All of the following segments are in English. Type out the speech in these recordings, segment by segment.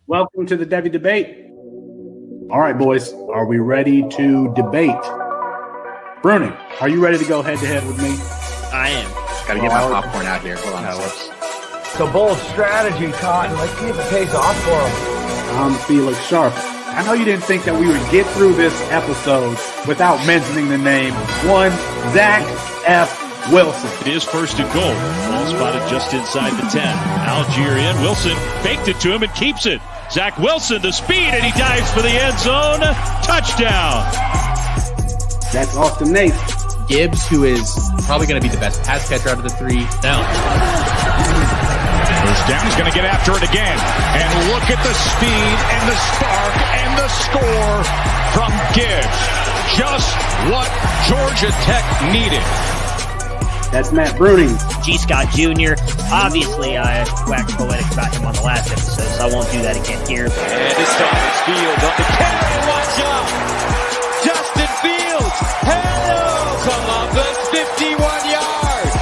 Welcome to the Devy debate. All right, boys, are we ready to debate? Bruning, are you ready to go head-to-head with me? I am. Got to get my popcorn out here. Hold on. It's a bold strategy, Cotton. Let's see if it pays off for him. I'm Felix Sharp. I know you didn't think that we would get through this episode without mentioning the name one Zach F. Wilson. It is first and goal. Ball spotted just inside the 10. Algier in. Wilson faked it to him and keeps it. Zach Wilson, the speed, and he dives for the end zone. Touchdown. That's Austin Nace. Gibbs, who is probably going to be the best pass catcher out of the three. Down. First down. He's going to get after it again. And look at the speed and the spark and the score from Gibbs. Just what Georgia Tech needed. That's Matt Bruning. G. Scott Jr. Obviously, I waxed poetic about him on the last episode, so I won't do that again here. And this time it's Fields on the carry. Watch out! Justin Fields! Hello, Columbus! 51 yards!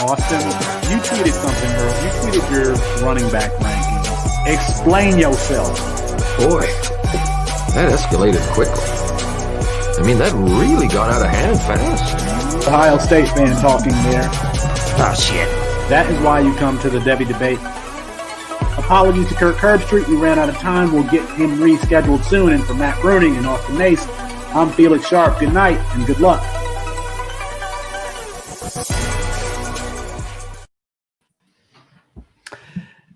Austin, you tweeted something, girl. You tweeted your running back rankings. Explain yourself. Boy, that escalated quickly. I mean, that really got out of hand fast. Ohio State fan talking there. Oh, shit. That is why you come to the Devy debate. Apologies to Kirk Herbstreit. We ran out of time. We'll get him rescheduled soon. And for Matt Bruning and Austin Nace, I'm Felix Sharp. Good night and good luck.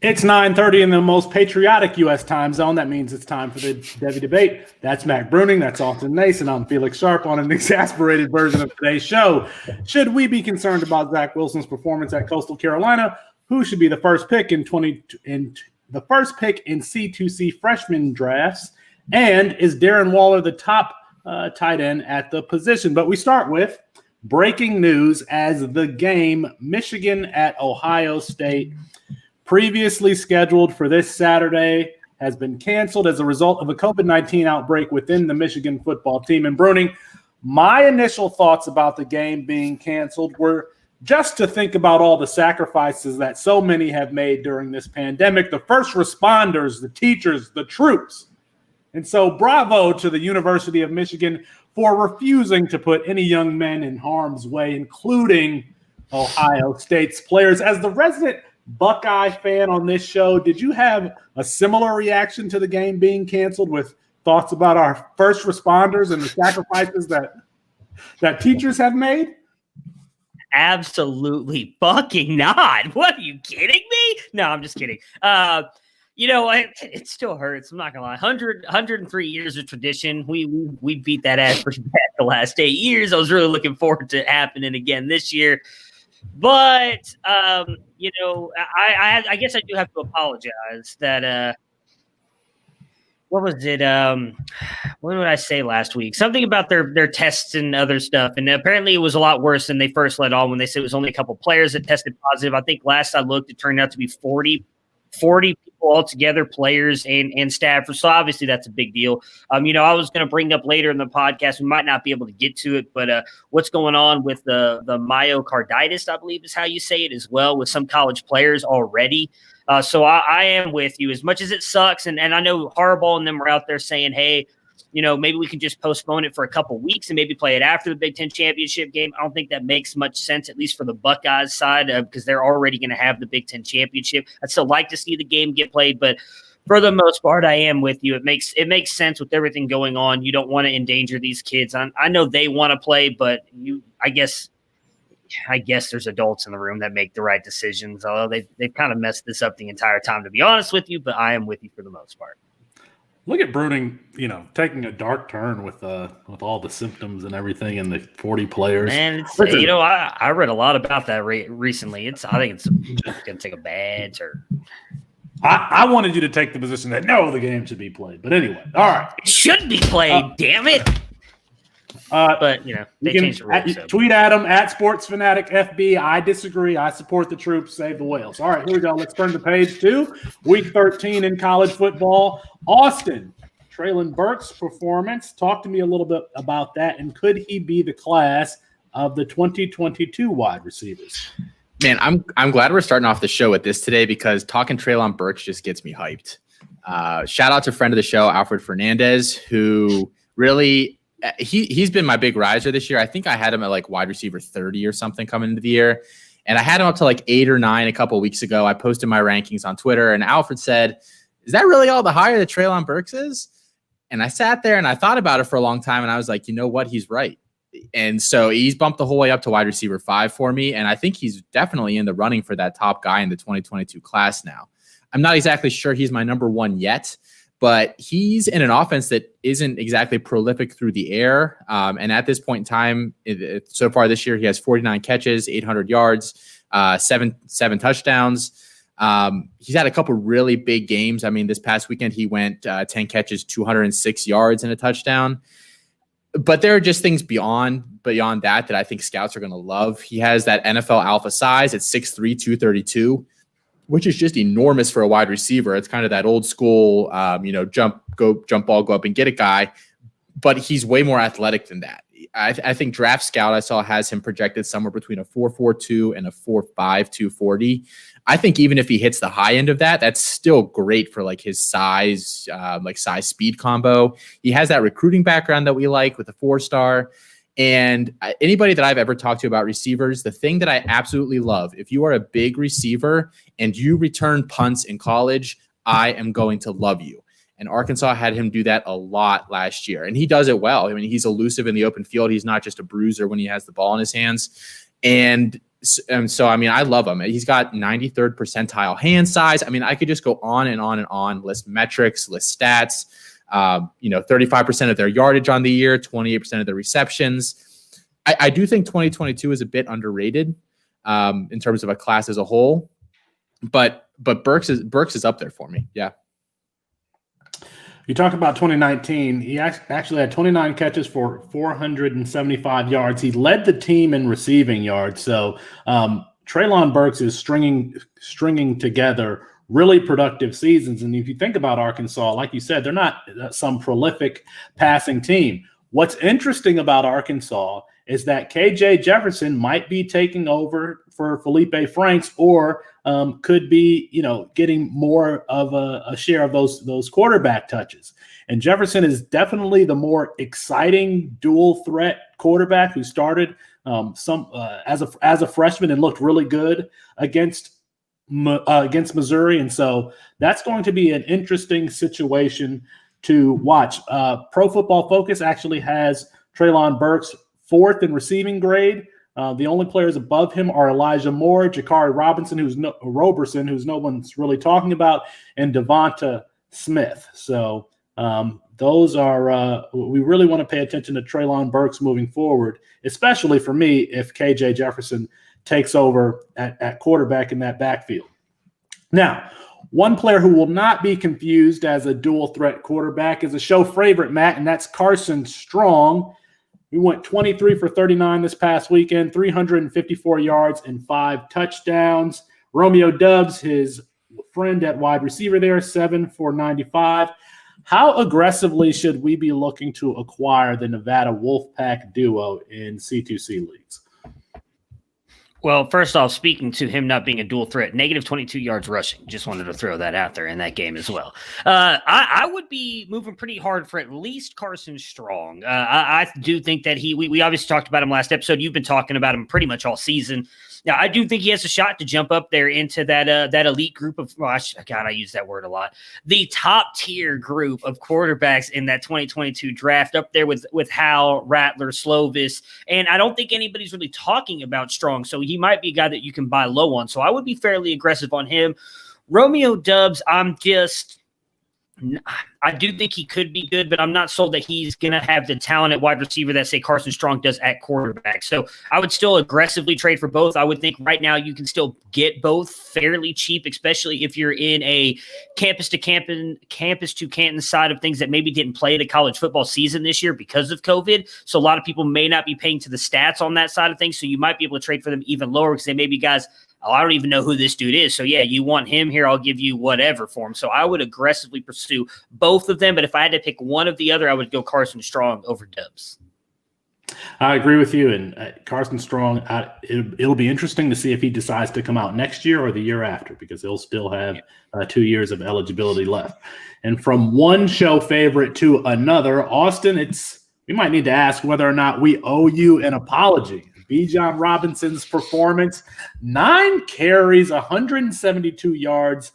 It's 9:30 in the most patriotic U.S. time zone. That means it's time for the Devy debate. That's Matt Bruning. That's Austin Nace. And I'm Felix Sharp on an exasperated version of today's show. Should we be concerned about Zach Wilson's performance at Coastal Carolina? Who should be the first pick in C2C freshman drafts? And is Darren Waller the top tight end at the position? But we start with breaking news as the game Michigan at Ohio State, previously scheduled for this Saturday, has been canceled as a result of a COVID-19 outbreak within the Michigan football team. And Bruning, my initial thoughts about the game being canceled were just to think about all the sacrifices that so many have made during this pandemic, the first responders, the teachers, the troops. And so bravo to the University of Michigan for refusing to put any young men in harm's way, including Ohio State's players. As the resident Buckeye fan on this show, did you have a similar reaction to the game being canceled with thoughts about our first responders and the sacrifices that teachers have made? Absolutely fucking not. What, are you kidding me? No, I'm just kidding. It still hurts. I'm not gonna lie. 103 years of tradition. We beat that ass pretty bad the last 8 years. I was really looking forward to it happening again this year. But, I guess I do have to apologize that, what was it? What did I say last week? Something about their tests and other stuff. And apparently it was a lot worse than they first let on when they said it was only a couple players that tested positive. I think last I looked, it turned out to be 40 people altogether, players and staff. So obviously that's a big deal. I was going to bring up later in the podcast, we might not be able to get to it, but what's going on with the myocarditis, I believe is how you say it as well, with some college players already. So I am with you as much as it sucks. And I know Harbaugh and them were out there saying, hey, maybe we can just postpone it for a couple weeks and maybe play it after the Big Ten championship game. I don't think that makes much sense, at least for the Buckeyes side, because they're already going to have the Big Ten championship. I'd still like to see the game get played, but for the most part, I am with you. It makes sense with everything going on. You don't want to endanger these kids. I know they want to play, but I guess there's adults in the room that make the right decisions, although they've kind of messed this up the entire time, to be honest with you, but I am with you for the most part. Look at Bruning, taking a dark turn with all the symptoms and everything, and the 40 players. Man, I read a lot about that recently. I think it's going to take a bad turn. I wanted you to take the position that no, the game should be played. But anyway, all right, it should be played. Damn it! But they changed the rules. Tweet at them at SportsFanaticFB. I disagree. I support the troops. Save the whales. All right, here we go. Let's turn to page 2. Week 13 in college football. Austin, Traylon Burks' performance. Talk to me a little bit about that. And could he be the class of the 2022 wide receivers? Man, I'm glad we're starting off the show with this today because talking Treylon Burks just gets me hyped. Shout out to friend of the show, Alfred Fernandez, who really he's been my big riser this year. I think I had him at like wide receiver 30 or something coming into the year. And I had him up to like 8 or 9 a couple of weeks ago. I posted my rankings on Twitter, and Alfred said, "Is that really all the higher that Treylon Burks is?" And I sat there and I thought about it for a long time, and I was like, you know what? He's right. And so he's bumped the whole way up to wide receiver 5 for me. And I think he's definitely in the running for that top guy in the 2022 class now. I'm not exactly sure he's my number 1 yet, but he's in an offense that isn't exactly prolific through the air. And at this point in time, so far this year, he has 49 catches, 800 yards, seven touchdowns. He's had a couple really big games. I mean, this past weekend, he went 10 catches, 206 yards and a touchdown. But there are just things beyond that I think scouts are going to love. He has that NFL alpha size at 6'3", 232, which is just enormous for a wide receiver. It's kind of that old school, jump ball, go up and get it guy. But he's way more athletic than that. I think Draft Scout I saw has him projected somewhere between a 4.42 and a 4.5 240. I think even if he hits the high end of that, that's still great for like his size speed combo. He has that recruiting background that we like with the 4-star. And anybody that I've ever talked to about receivers, the thing that I absolutely love, if you are a big receiver and you return punts in college, I am going to love you. And Arkansas had him do that a lot last year. And he does it well. I mean, he's elusive in the open field. He's not just a bruiser when he has the ball in his hands. And so, I mean, I love him. He's got 93rd percentile hand size. I mean, I could just go on and on and on, list metrics, list stats, 35% of their yardage on the year, 28% of their receptions. I do think 2022 is a bit underrated in terms of a class as a whole, but Burks is up there for me. Yeah. You talk about 2019. He actually had 29 catches for 475 yards. He led the team in receiving yards. So Treylon Burks is stringing together really productive seasons. And if you think about Arkansas, like you said, they're not some prolific passing team. What's interesting about Arkansas is that KJ Jefferson might be taking over for Felipe Franks, or could be, getting more of a share of those quarterback touches. And Jefferson is definitely the more exciting dual threat quarterback who started as a freshman and looked really good against Missouri. And so that's going to be an interesting situation to watch. Pro Football Focus actually has Treylon Burks 4th in receiving grade. The only players above him are Elijah Moore, Jakari Roberson, who's no one's really talking about, and Devonta Smith. So those are we really want to pay attention to Treylon Burks moving forward, especially for me if KJ Jefferson takes over at quarterback in that backfield. Now, one player who will not be confused as a dual threat quarterback is a show favorite, Matt, and that's Carson Strong. He went 23 for 39 this past weekend, 354 yards and 5 touchdowns. Romeo Doubs, his friend at wide receiver there, 7 for 95. How aggressively should we be looking to acquire the Nevada Wolfpack duo in C2C leagues? Well, first off, speaking to him not being a dual threat, negative 22 yards rushing. Just wanted to throw that out there in that game as well. I would be moving pretty hard for at least Carson Strong. I do think that we obviously talked about him last episode. You've been talking about him pretty much all season. Now, I do think he has a shot to jump up there into that elite group of, I use that word a lot, the top tier group of quarterbacks in that 2022 draft, up there with Howell, Rattler, Slovis, and I don't think anybody's really talking about Strong, so he might be a guy that you can buy low on, so I would be fairly aggressive on him. Romeo Doubs, I do think he could be good, but I'm not sold that he's going to have the talent at wide receiver that, say, Carson Strong does at quarterback. So I would still aggressively trade for both. I would think right now you can still get both fairly cheap, especially if you're in a campus to Canton side of things that maybe didn't play the college football season this year because of COVID. So a lot of people may not be paying to the stats on that side of things. So you might be able to trade for them even lower because they may be guys, I don't even know who this dude is. So, yeah, you want him here, I'll give you whatever for him. So I would aggressively pursue both of them. But if I had to pick one of the other, I would go Carson Strong over Doubs. I agree with you. And Carson Strong, it'll be interesting to see if he decides to come out next year or the year after, because he'll still have 2 years of eligibility left. And from one show favorite to another, Austin, we might need to ask whether or not we owe you an apology. Bijan Robinson's performance, 9 carries, 172 yards,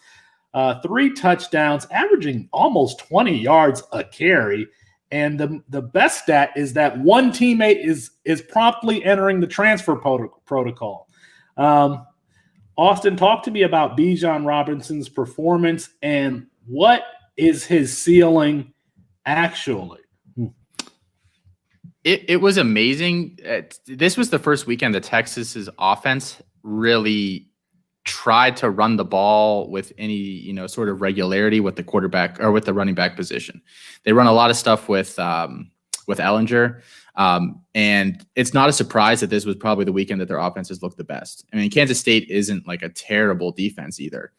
3 touchdowns, averaging almost 20 yards a carry. And the best stat is that one teammate is promptly entering the transfer protocol. Austin, talk to me about Bijan Robinson's performance and what is his ceiling actually? It was amazing. This was the first weekend that Texas's offense really tried to run the ball with any, sort of regularity with the quarterback or with the running back position. They run a lot of stuff with Ellinger. And it's not a surprise that this was probably the weekend that their offenses looked the best. I mean, Kansas State isn't like a terrible defense either.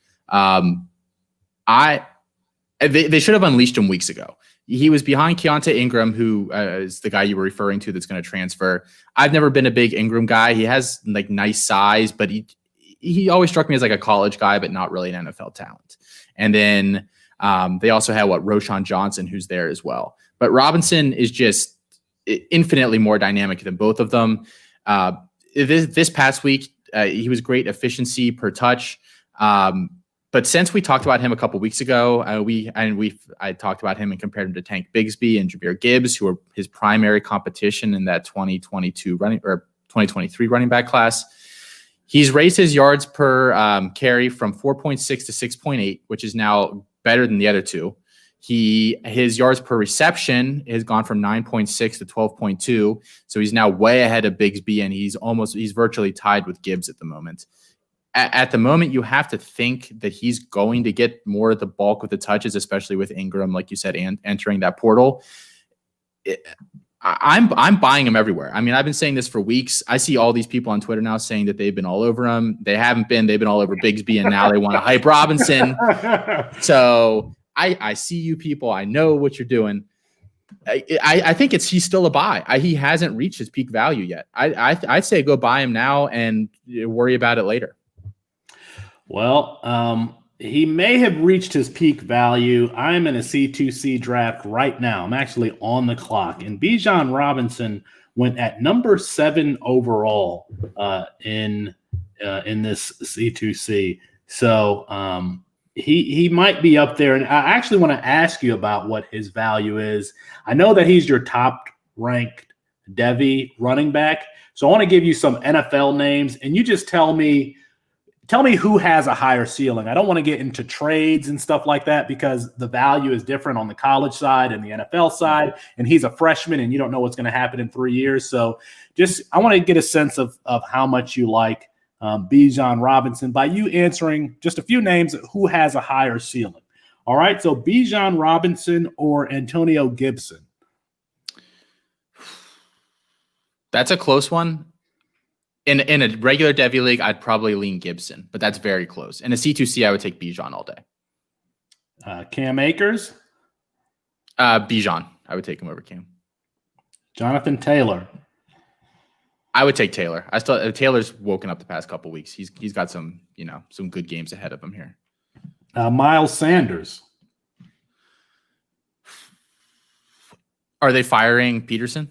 They should have unleashed him weeks ago. He was behind Keontae Ingram, who is the guy you were referring to that's going to transfer. I've never been a big Ingram guy. He has like nice size, but he always struck me as like a college guy, but not really an NFL talent. And then they also had Roshan Johnson, who's there as well. But Robinson is just infinitely more dynamic than both of them. This past week, he was great efficiency per touch. But since we talked about him a couple weeks ago, I talked about him and compared him to Tank Bigsby and Jahmyr Gibbs, who are his primary competition in that 2023 running back class. He's raised his yards per carry from 4.6 to 6.8, which is now better than the other two. His yards per reception has gone from 9.6 to 12.2. So he's now way ahead of Bigsby, and he's virtually tied with Gibbs at the moment. At the moment, you have to think that he's going to get more of the bulk of the touches, especially with Ingram, like you said, and entering that portal. I'm buying him everywhere. I mean, I've been saying this for weeks. I see all these people on Twitter now saying that they've been all over him. They haven't been. They've been all over Bigsby, and now they want to hype Robinson. So I see you people. I know what you're doing. I think he's still a buy. He hasn't reached his peak value yet. I'd say go buy him now and worry about it later. Well, he may have reached his peak value. I'm in a C2C draft right now. I'm actually on the clock. And Bijan Robinson went at number 7 overall in this C2C. So he might be up there. And I actually want to ask you about what his value is. I know that he's your top-ranked Devy running back. So I want to give you some NFL names, and you just tell me who has a higher ceiling. I don't want to get into trades and stuff like that because the value is different on the college side and the NFL side, and he's a freshman and you don't know what's going to happen in 3 years. So I want to get a sense of how much you like Bijan Robinson by you answering just a few names who has a higher ceiling. All right, so Bijan Robinson or Antonio Gibson? That's a close one. In a regular Devy league, I'd probably lean Gibson, but that's very close. In a C2C, I would take Bijan all day. Cam Akers? Bijan. I would take him over Cam. Jonathan Taylor? I would take Taylor. Taylor's woken up the past couple weeks. He's got some good games ahead of him here. Miles Sanders? Are they firing Peterson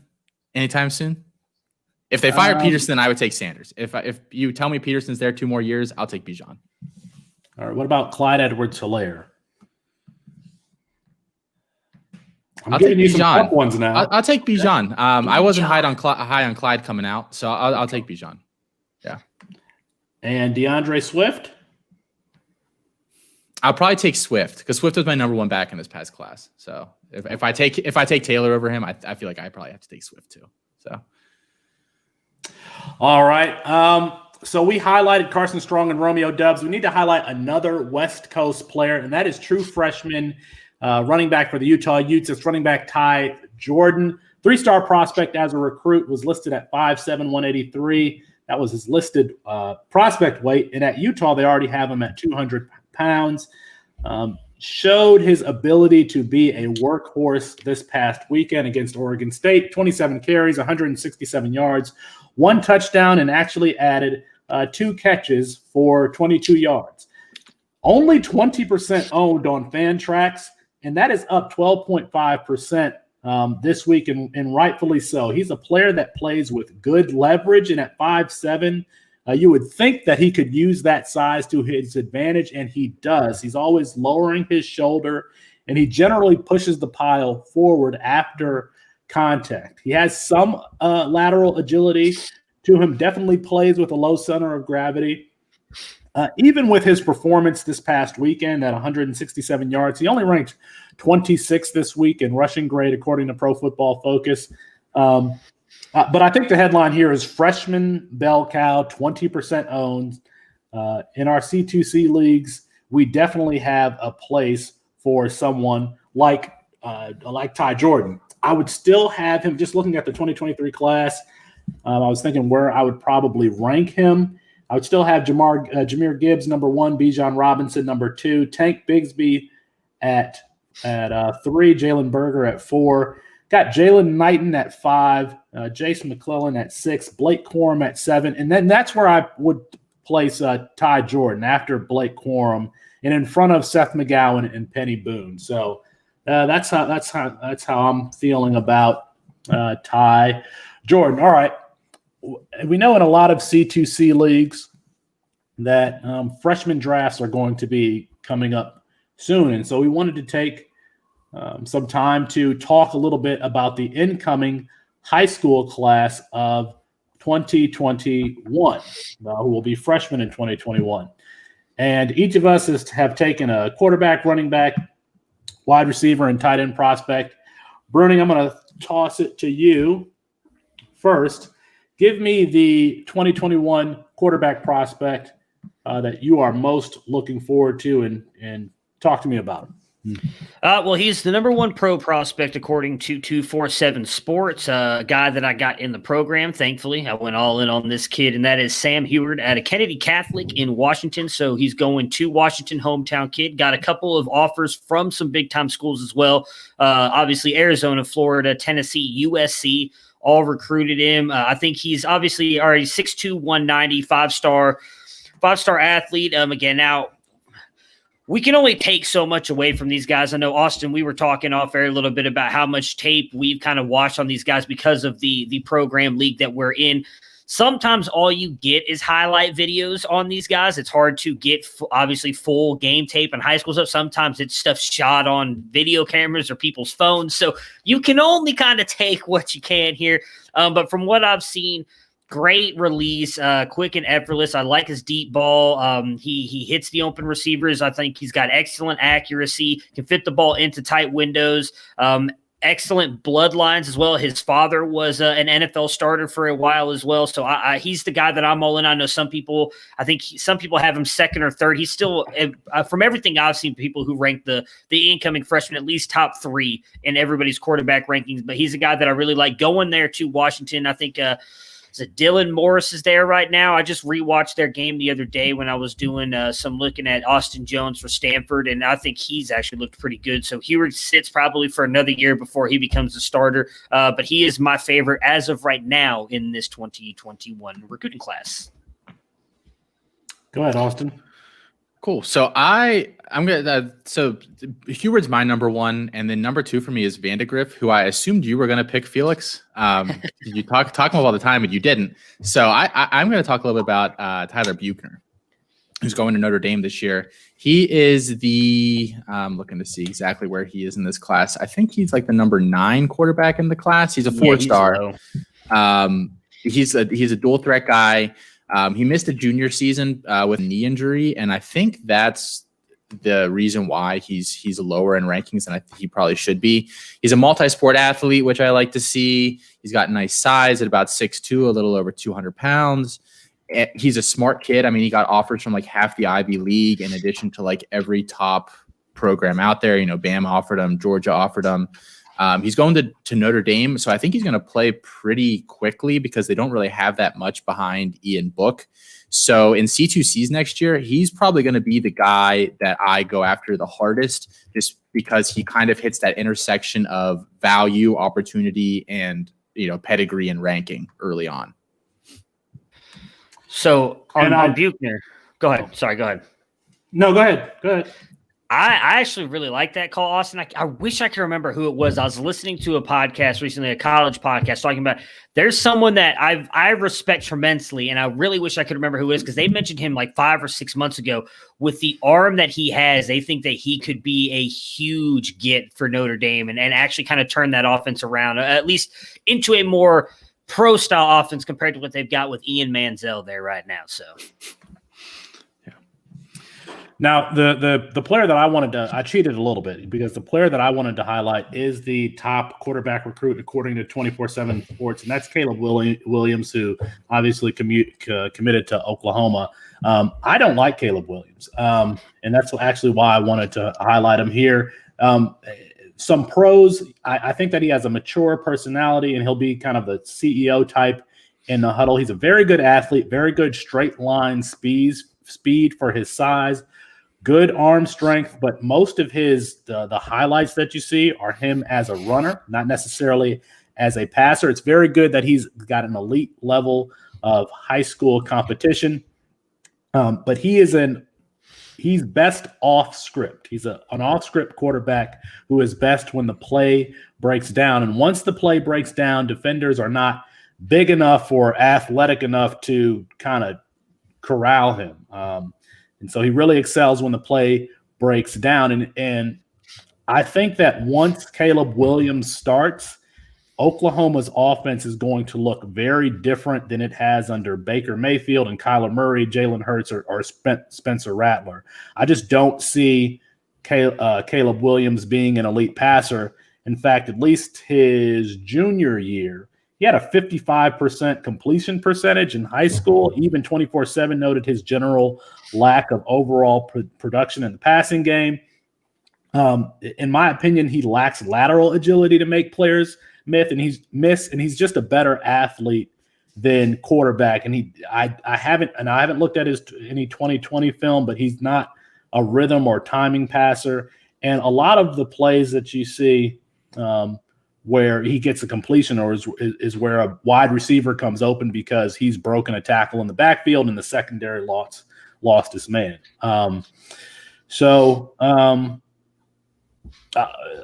anytime soon? If they fire Peterson, I would take Sanders. If you tell me Peterson's there 2 more years, I'll take Bijan. All right. What about Clyde Edwards-Helaire? I'll take you some tough ones now. I'll take Bijan. I wasn't high on Clyde coming out, so I'll take Bijan. Yeah. And DeAndre Swift? I'll probably take Swift because Swift was my number 1 back in this past class. So if I take Taylor over him, I feel like I probably have to take Swift too. So. All right. So we highlighted Carson Strong and Romeo Doubs. We need to highlight another West Coast player, and that is true freshman running back for the Utah Utes. It's running back Ty Jordan. 3-star prospect as a recruit, was listed at 5'7", 183. That was his listed prospect weight. And at Utah, they already have him at 200 pounds. showed his ability to be a workhorse this past weekend against Oregon State. 27 carries, 167 yards, 1 touchdown, and actually added 2 catches for 22 yards. Only 20% owned on Fantrax, and that is up 12.5% this week, and rightfully so. He's a player that plays with good leverage, and at 5'7", you would think that he could use that size to his advantage, and he does. He's always lowering his shoulder, and he generally pushes the pile forward after contact. He has some lateral agility to him, definitely plays with a low center of gravity. Even with his performance this past weekend at 167 yards, he only ranked 26th this week in rushing grade, according to Pro Football Focus. But I think the headline here is freshman bell cow, 20% owned. In our C2C leagues, we definitely have a place for someone like Ty Jordan. I would still have him, just looking at the 2023 class. I was thinking where I would probably rank him. I would still have Jahmyr Gibbs number 1, Bijan Robinson number 2, Tank Bigsby at 3, Jalen Berger at 4. Got Jalen Knighton at 5, Jason McClellan at 6, Blake Corum at 7, and then that's where I would place Ty Jordan after Blake Corum and in front of Seth McGowan and Penny Boone. So that's how I'm feeling about Ty Jordan. All right. We know in a lot of C2C leagues that freshman drafts are going to be coming up soon. And so we wanted to take some time to talk a little bit about the incoming high school class of 2021, who will be freshmen in 2021. And each of us have taken a quarterback, running back, wide receiver, and tight end prospect. Bruning, I'm going to toss it to you first. Give me the 2021 quarterback prospect that you are most looking forward to, and talk to me about him. Well, he's the number 1 pro prospect according to 247 Sports, a guy that I got in the program. Thankfully, I went all in on this kid, and that is Sam Heward at a Kennedy Catholic in Washington. So he's going to Washington, hometown kid. Got a couple of offers from some big-time schools as well. Obviously, Arizona, Florida, Tennessee, USC. All recruited him. I think he's obviously already 6'2", 190, five-star athlete. Again, now we can only take so much away from these guys. I know, Austin, we were talking off air a little bit about how much tape we've kind of watched on these guys because of the program league that we're in. Sometimes all you get is highlight videos on these guys. It's hard to get, obviously, full game tape in high school stuff. Sometimes it's stuff shot on video cameras or people's phones. So you can only kind of take what you can here. But from what I've seen, great release, quick and effortless. I like his deep ball. He hits the open receivers. I think he's got excellent accuracy, can fit the ball into tight windows. Excellent bloodlines as well. His father was an NFL starter for a while as well. So he's the guy that I'm all in. I know some people have him second or third. He's still, from everything I've seen, people who rank the incoming freshman at least top 3 in everybody's quarterback rankings. But he's a guy that I really like going there to Washington. I think Dylan Morris is there right now. I just rewatched their game the other day when I was doing some looking at Austin Jones for Stanford, and I think he's actually looked pretty good. So Heward sits probably for another year before he becomes a starter, but he is my favorite as of right now in this 2021 recruiting class. Go ahead, Austin. Cool. So I'm gonna. So Heward's my number 1, and then number 2 for me is Vandegrift, who I assumed you were gonna pick, Felix. You talk about all the time, and you didn't. So I'm gonna talk a little bit about Tyler Buchner, who's going to Notre Dame this year. He is I'm looking to see exactly where he is in this class. I think he's like the number 9 quarterback in the class. He's a 4-star. He's a dual threat guy. He missed a junior season with a knee injury, and I think that's the reason why he's lower in rankings than he probably should be. He's a multi-sport athlete, which I like to see. He's got nice size at about 6'2", a little over 200 pounds. He's a smart kid. I mean, he got offers from like half the Ivy League in addition to like every top program out there. You know, Bama offered him, Georgia offered him. He's going to Notre Dame, so I think he's going to play pretty quickly because they don't really have that much behind Ian Book. So in C2Cs next year, he's probably going to be the guy that I go after the hardest, just because he kind of hits that intersection of value, opportunity, and pedigree and ranking early on. So on Buchner, go ahead. Sorry, go ahead. No, go ahead. I actually really like that call, Austin. I wish I could remember who it was. I was listening to a podcast recently, a college podcast, talking about there's someone that I respect tremendously, and I really wish I could remember who it is because they mentioned him like 5 or 6 months ago. With the arm that he has, they think that he could be a huge get for Notre Dame and actually kind of turn that offense around, at least into a more pro-style offense compared to what they've got with Ian Manziel there right now. So. Now, the player that I cheated a little bit because the player that I wanted to highlight is the top quarterback recruit according to 24/7 Sports, and that's Caleb Williams, who obviously committed to Oklahoma. I don't like Caleb Williams, and that's actually why I wanted to highlight him here. Some pros, I think that he has a mature personality, and he'll be kind of the CEO type in the huddle. He's a very good athlete, very good straight line speed for his size. Good arm strength, but most of the highlights that you see are him as a runner, not necessarily as a passer. It's very good that he's got an elite level of high school competition, but he's best off script. He's an off script quarterback who is best when the play breaks down. And once the play breaks down, defenders are not big enough or athletic enough to kind of corral him. And so he really excels when the play breaks down. And I think that once Caleb Williams starts, Oklahoma's offense is going to look very different than it has under Baker Mayfield and Kyler Murray, Jalen Hurts, or Spencer Rattler. I just don't see Caleb Williams being an elite passer. In fact, at least his junior year, he had a 55% completion percentage in high school. Even 24/7 noted his general lack of overall production in the passing game. In my opinion, he lacks lateral agility to make players miss, and he's just a better athlete than quarterback. And I haven't looked at any 2020 film, but he's not a rhythm or timing passer. And a lot of the plays that you see where he gets a completion or is where a wide receiver comes open because he's broken a tackle in the backfield and the secondary lost his man.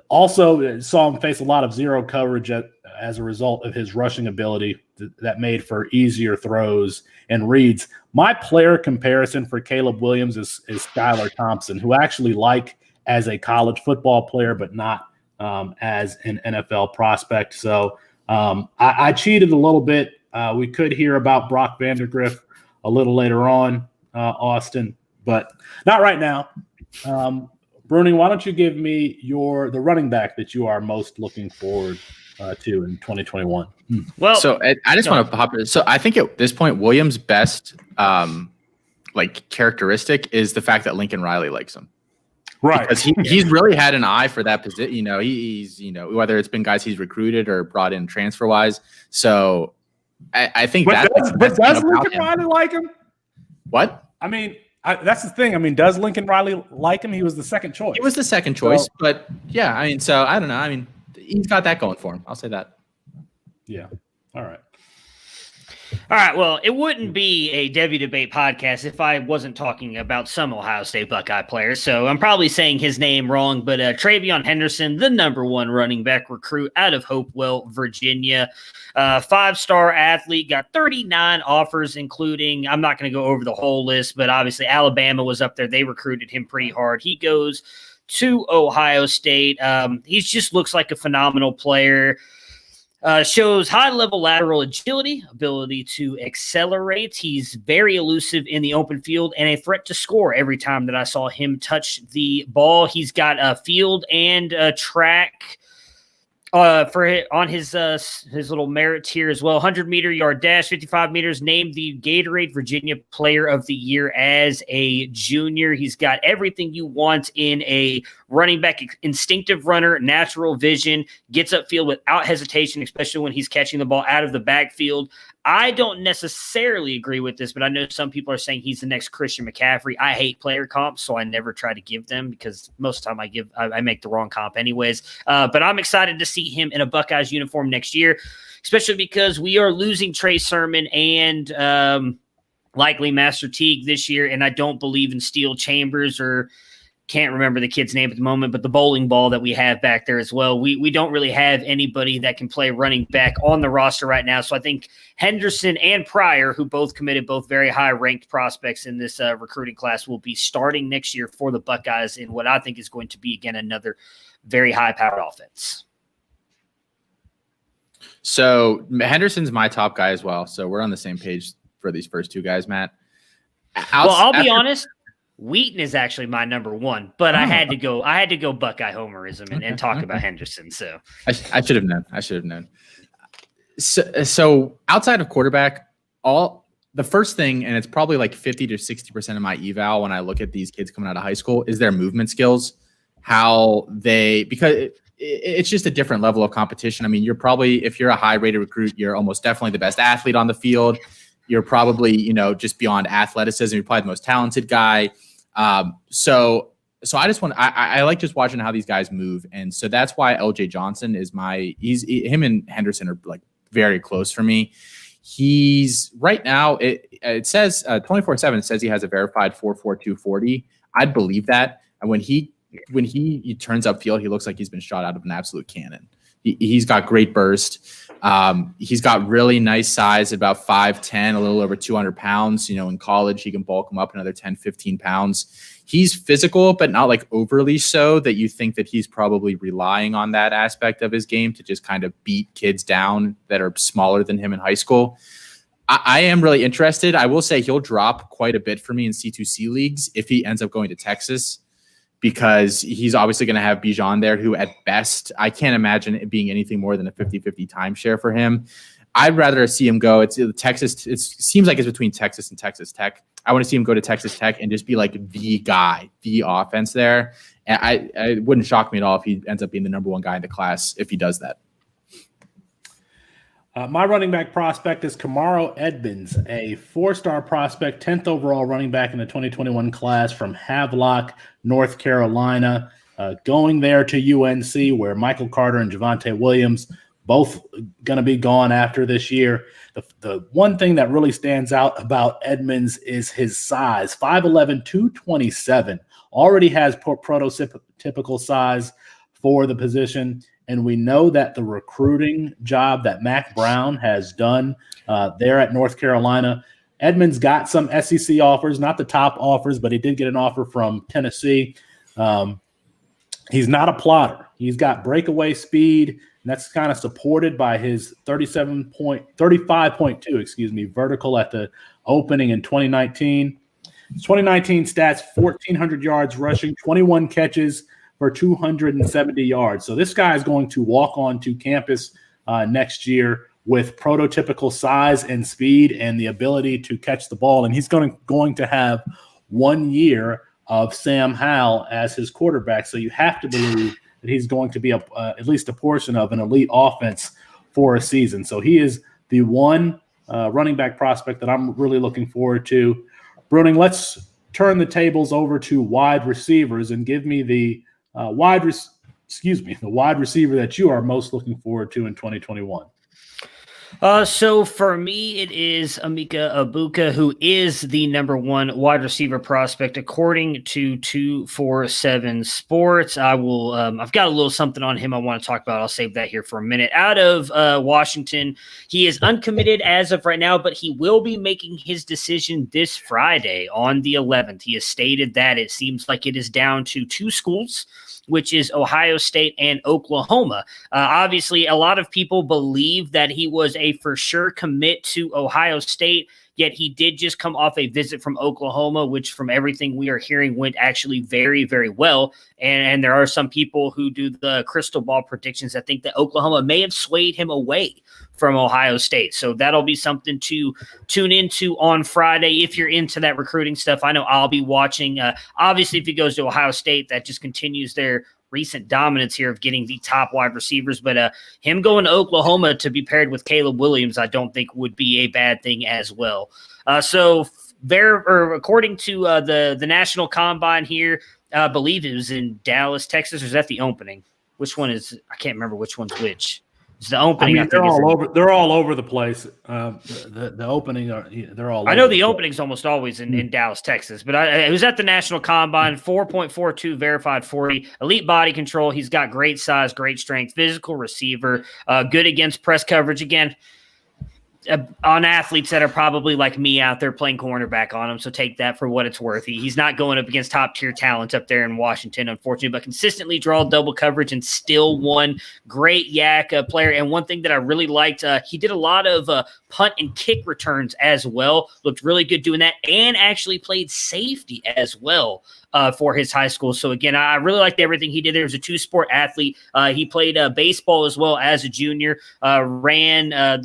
Also saw him face a lot of zero coverage as a result of his rushing ability that made for easier throws and reads. My player comparison for Caleb Williams is Skylar Thompson, who I actually like as a college football player, but not as an NFL prospect. So I cheated a little bit. We could hear about Brock Vandagriff a little later on, Austin, but not right now. Bruning, why don't you give me the running back that you are most looking forward to in 2021? Well, so I just want to hop in. So I think at this point, Williams' best characteristic is the fact that Lincoln Riley likes him. Right. Because he's really had an eye for that position. He's whether it's been guys he's recruited or brought in transfer wise. So I think does Lincoln Riley like him? What? I mean, that's the thing. I mean, does Lincoln Riley like him? He was the second choice. He was the second choice, but yeah, I mean, so I don't know. I mean, he's got that going for him. I'll say that. Yeah. All right. All right, well, it wouldn't be a Devy Debate podcast if I wasn't talking about some Ohio State Buckeye players, so I'm probably saying his name wrong, but Travion Henderson, the #1 running back recruit out of Hopewell, Virginia, 5-star athlete, got 39 offers, including, I'm not going to go over the whole list, but obviously Alabama was up there. They recruited him pretty hard. He goes to Ohio State. He just looks like a phenomenal player. Shows high-level lateral agility, ability to accelerate. He's very elusive in the open field and a threat to score every time that I saw him touch the ball. He's got a field and a track On his little merits here as well, 100-meter yard dash, 55 meters, named the Gatorade Virginia Player of the Year as a junior. He's got everything you want in a running back: instinctive runner, natural vision, gets upfield without hesitation, especially when he's catching the ball out of the backfield. I don't necessarily agree with this, but I know some people are saying he's the next Christian McCaffrey. I hate player comps, so I never try to give them because most of the time I make the wrong comp anyways. But I'm excited to see him in a Buckeyes uniform next year, especially because we are losing Trey Sermon and likely Master Teague this year, and I don't believe in Steel Chambers or can't remember the kid's name at the moment, but the bowling ball that we have back there as well. We don't really have anybody that can play running back on the roster right now. So I think Henderson and Pryor, who both committed, both very high-ranked prospects in this recruiting class, will be starting next year for the Buckeyes in what I think is going to be, again, another very high-powered offense. So Henderson's my top guy as well. So we're on the same page for these first two guys, Matt. I'll be honest. Wheaton is actually my number one, but I had to go Buckeye homerism and talk about Henderson. So I should have known. So outside of quarterback, the first thing, and it's probably like 50 to 60% of my eval when I look at these kids coming out of high school, is their movement skills. Because it's just a different level of competition. I mean, if you're a high rated recruit, you're almost definitely the best athlete on the field. You're probably, just beyond athleticism. You're probably the most talented guy. So I like just watching how these guys move. And so that's why LJ Johnson is him and Henderson are like very close for me. He's right now, it says 24/7 says he has a verified 4.42 40. I'd believe that. And when he turns upfield, he looks like he's been shot out of an absolute cannon. He's got great burst. He's got really nice size, about 5'10", a little over 200 pounds. In college, he can bulk him up another 10, 15 pounds. He's physical, but not like overly so that you think that he's probably relying on that aspect of his game to just kind of beat kids down that are smaller than him in high school. I am really interested. I will say he'll drop quite a bit for me in C2C leagues if he ends up going to Texas, because he's obviously going to have Bijan there, who at best, I can't imagine it being anything more than a 50-50 timeshare for him. I'd rather see him go. It's Texas. It seems like it's between Texas and Texas Tech. I want to see him go to Texas Tech and just be like the guy, the offense there. And I wouldn't shock me at all if he ends up being the number one guy in the class if he does that. My running back prospect is Kamaro Edmonds, a 4-star prospect, 10th overall running back in the 2021 class from Havelock, North Carolina, going there to UNC, where Michael Carter and Javonte Williams both going to be gone after this year. The one thing that really stands out about Edmonds is his size, 5'11", 227, already has prototypical size for the position. And we know that the recruiting job that Mac Brown has done there at North Carolina, Edmonds got some SEC offers, not the top offers, but he did get an offer from Tennessee. He's not a plotter. He's got breakaway speed, and that's kind of supported by his 35.2, vertical at the opening in 2019. His 2019 stats, 1,400 yards rushing, 21 catches for 270 yards. So this guy is going to walk onto campus next year with prototypical size and speed and the ability to catch the ball. And he's going to have 1 year of Sam Howell as his quarterback. So you have to believe that he's going to be at least a portion of an elite offense for a season. So he is the one running back prospect that I'm really looking forward to. Bruning, let's turn the tables over to wide receivers and give me the wide receiver that you are most looking forward to in 2021. So for me, it is Emeka Egbuka, who is the number one wide receiver prospect according to 247 Sports. I've got a little something on him I want to talk about. I'll save that here for a minute. Out of Washington, he is uncommitted as of right now, but he will be making his decision this Friday on the 11th. He has stated that it seems like it is down to 2 schools, which is Ohio State and Oklahoma. Obviously, a lot of people believe that he was a for sure commit to Ohio State Yet he did just come off a visit from Oklahoma, which from everything we are hearing went actually very, very well. And there are some people who do the crystal ball predictions that think that Oklahoma may have swayed him away from Ohio State. So that'll be something to tune into on Friday if you're into that recruiting stuff. I know I'll be watching. Obviously, if he goes to Ohio State, that just continues their recent dominance here of getting the top wide receivers. But him going to Oklahoma to be paired with Caleb Williams, I don't think would be a bad thing as well. According to the National Combine here, I believe it was in Dallas, Texas, or is that the opening? Which one is – I can't remember which one's which. It's the opening. I mean, they're all over the place. The opening they're all. I know the opening's almost always in Dallas, Texas, but it was at the National Combine. 4.42 verified 40, elite body control. He's got great size, great strength, physical receiver, good against press coverage. Again, on athletes that are probably like me out there playing cornerback on him. So take that for what it's worth. He's not going up against top tier talent up there in Washington, unfortunately, but consistently draw double coverage and still one great yak player. And one thing that I really liked, he did a lot of punt and kick returns as well. Looked really good doing that and actually played safety as well for his high school. So again, I really liked everything he did. There was a two-sport athlete. He played baseball as well as a junior, ran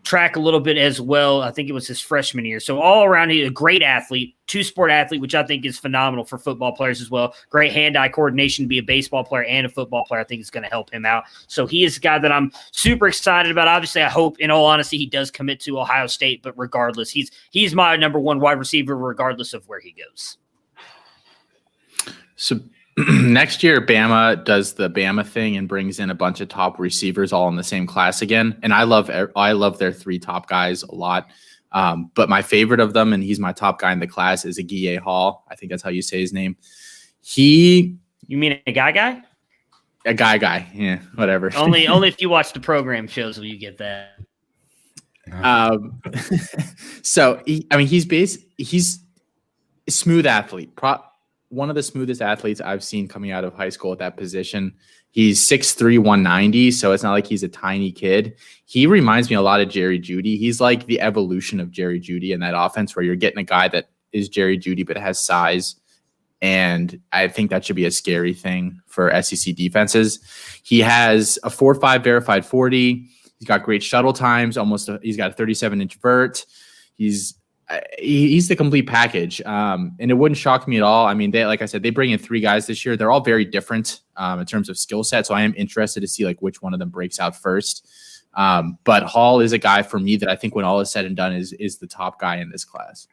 track a little bit as well. I think it was his freshman year. So all around, he's a great athlete, two-sport athlete, which I think is phenomenal for football players as well. Great hand-eye coordination to be a baseball player and a football player. I think is going to help him out. So he is a guy that I'm super excited about. Obviously, I hope, in all honesty, he does commit to Ohio State, but regardless, he's my number one wide receiver regardless of where he goes. So next year, Bama does the Bama thing and brings in a bunch of top receivers all in the same class again. And I love their three top guys a lot. But my favorite of them, and he's my top guy in the class, is Aguiye Hall. I think that's how you say his name. You mean a guy? A guy. Yeah, whatever. Only if you watch the program shows will you get that. So he's a smooth athlete. One of the smoothest athletes I've seen coming out of high school at that position. He's 6'3", 190, so it's not like he's a tiny kid. He reminds me a lot of Jerry Jeudy. He's like the evolution of Jerry Jeudy in that offense where you're getting a guy that is Jerry Jeudy but has size, and I think that should be a scary thing for SEC defenses. He has a 4.5 verified 40. He's got great shuttle times. He's got a 37-inch vert. He's the complete package. And it wouldn't shock me at all. I mean, like I said, they bring in three guys this year. They're all very different in terms of skill set. So I am interested to see like which one of them breaks out first. But Hall is a guy for me that I think when all is said and done is the top guy in this class.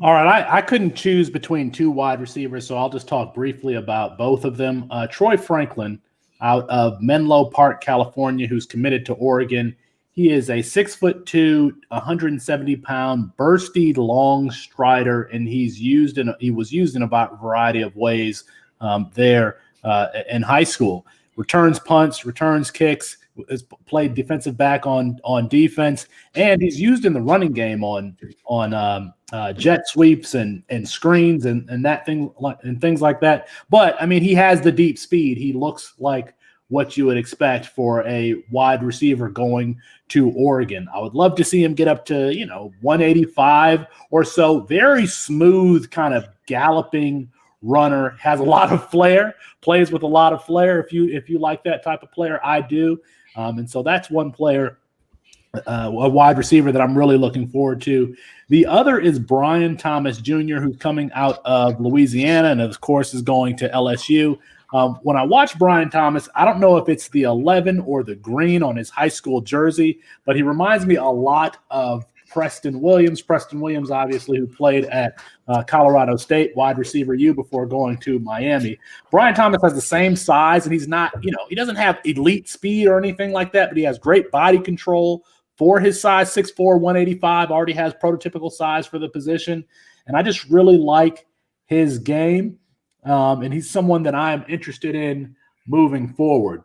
All right. I couldn't choose between two wide receivers, so I'll just talk briefly about both of them. Troy Franklin out of Menlo Park, California, who's committed to Oregon. He is a 6'2", 170-pound, bursty, long strider, and he was used in a variety of ways there in high school. Returns punts, returns kicks, has played defensive back on defense, and he's used in the running game on jet sweeps and screens and things like that. But I mean, he has the deep speed. He looks like what you would expect for a wide receiver going to Oregon. I would love to see him get up to 185 or so. Very smooth, kind of galloping runner. Has a lot of flair. Plays with a lot of flair. If you like that type of player, I do. And so that's one player, a wide receiver that I'm really looking forward to. The other is Brian Thomas Jr., who's coming out of Louisiana and, of course, is going to LSU. When I watch Brian Thomas, I don't know if it's the 11 or the green on his high school jersey, but he reminds me a lot of Preston Williams. Preston Williams, obviously, who played at Colorado State, wide receiver U before going to Miami. Brian Thomas has the same size, and he's not, he doesn't have elite speed or anything like that, but he has great body control for his size, 6'4", 185, already has prototypical size for the position. And I just really like his game. And he's someone that I am interested in moving forward.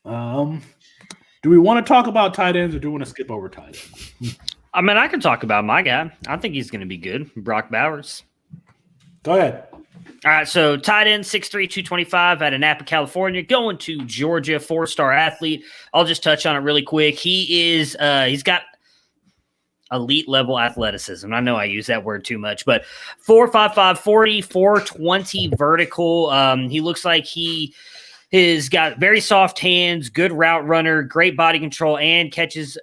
Do we want to talk about tight ends or do we want to skip over tight ends? I mean, I can talk about my guy. I think he's going to be good. Brock Bowers. Go ahead. All right, so tight end 6'3", 225 out of Napa, California, going to Georgia, 4-star athlete. I'll just touch on it really quick. He's got elite level athleticism. I know I use that word too much, but 4.55 40, 420 vertical. He looks like he has got very soft hands, good route runner, great body control, and catches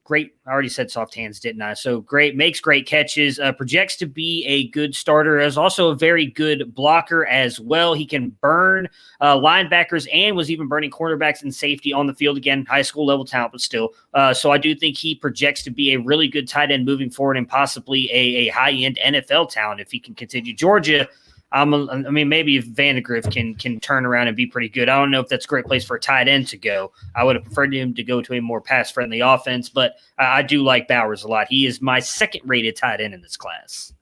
great. I already said soft hands, didn't I? So great, makes great catches, projects to be a good starter, is also a very good blocker as well. He can burn linebackers and was even burning cornerbacks and safety on the field. Again, high school level talent, but still. So I do think he projects to be a really good tight end moving forward and possibly a high-end NFL talent if he can continue. Georgia, maybe if Vandegrift can turn around and be pretty good. I don't know if that's a great place for a tight end to go. I would have preferred him to go to a more pass-friendly offense, but I do like Bowers a lot. He is my second-rated tight end in this class.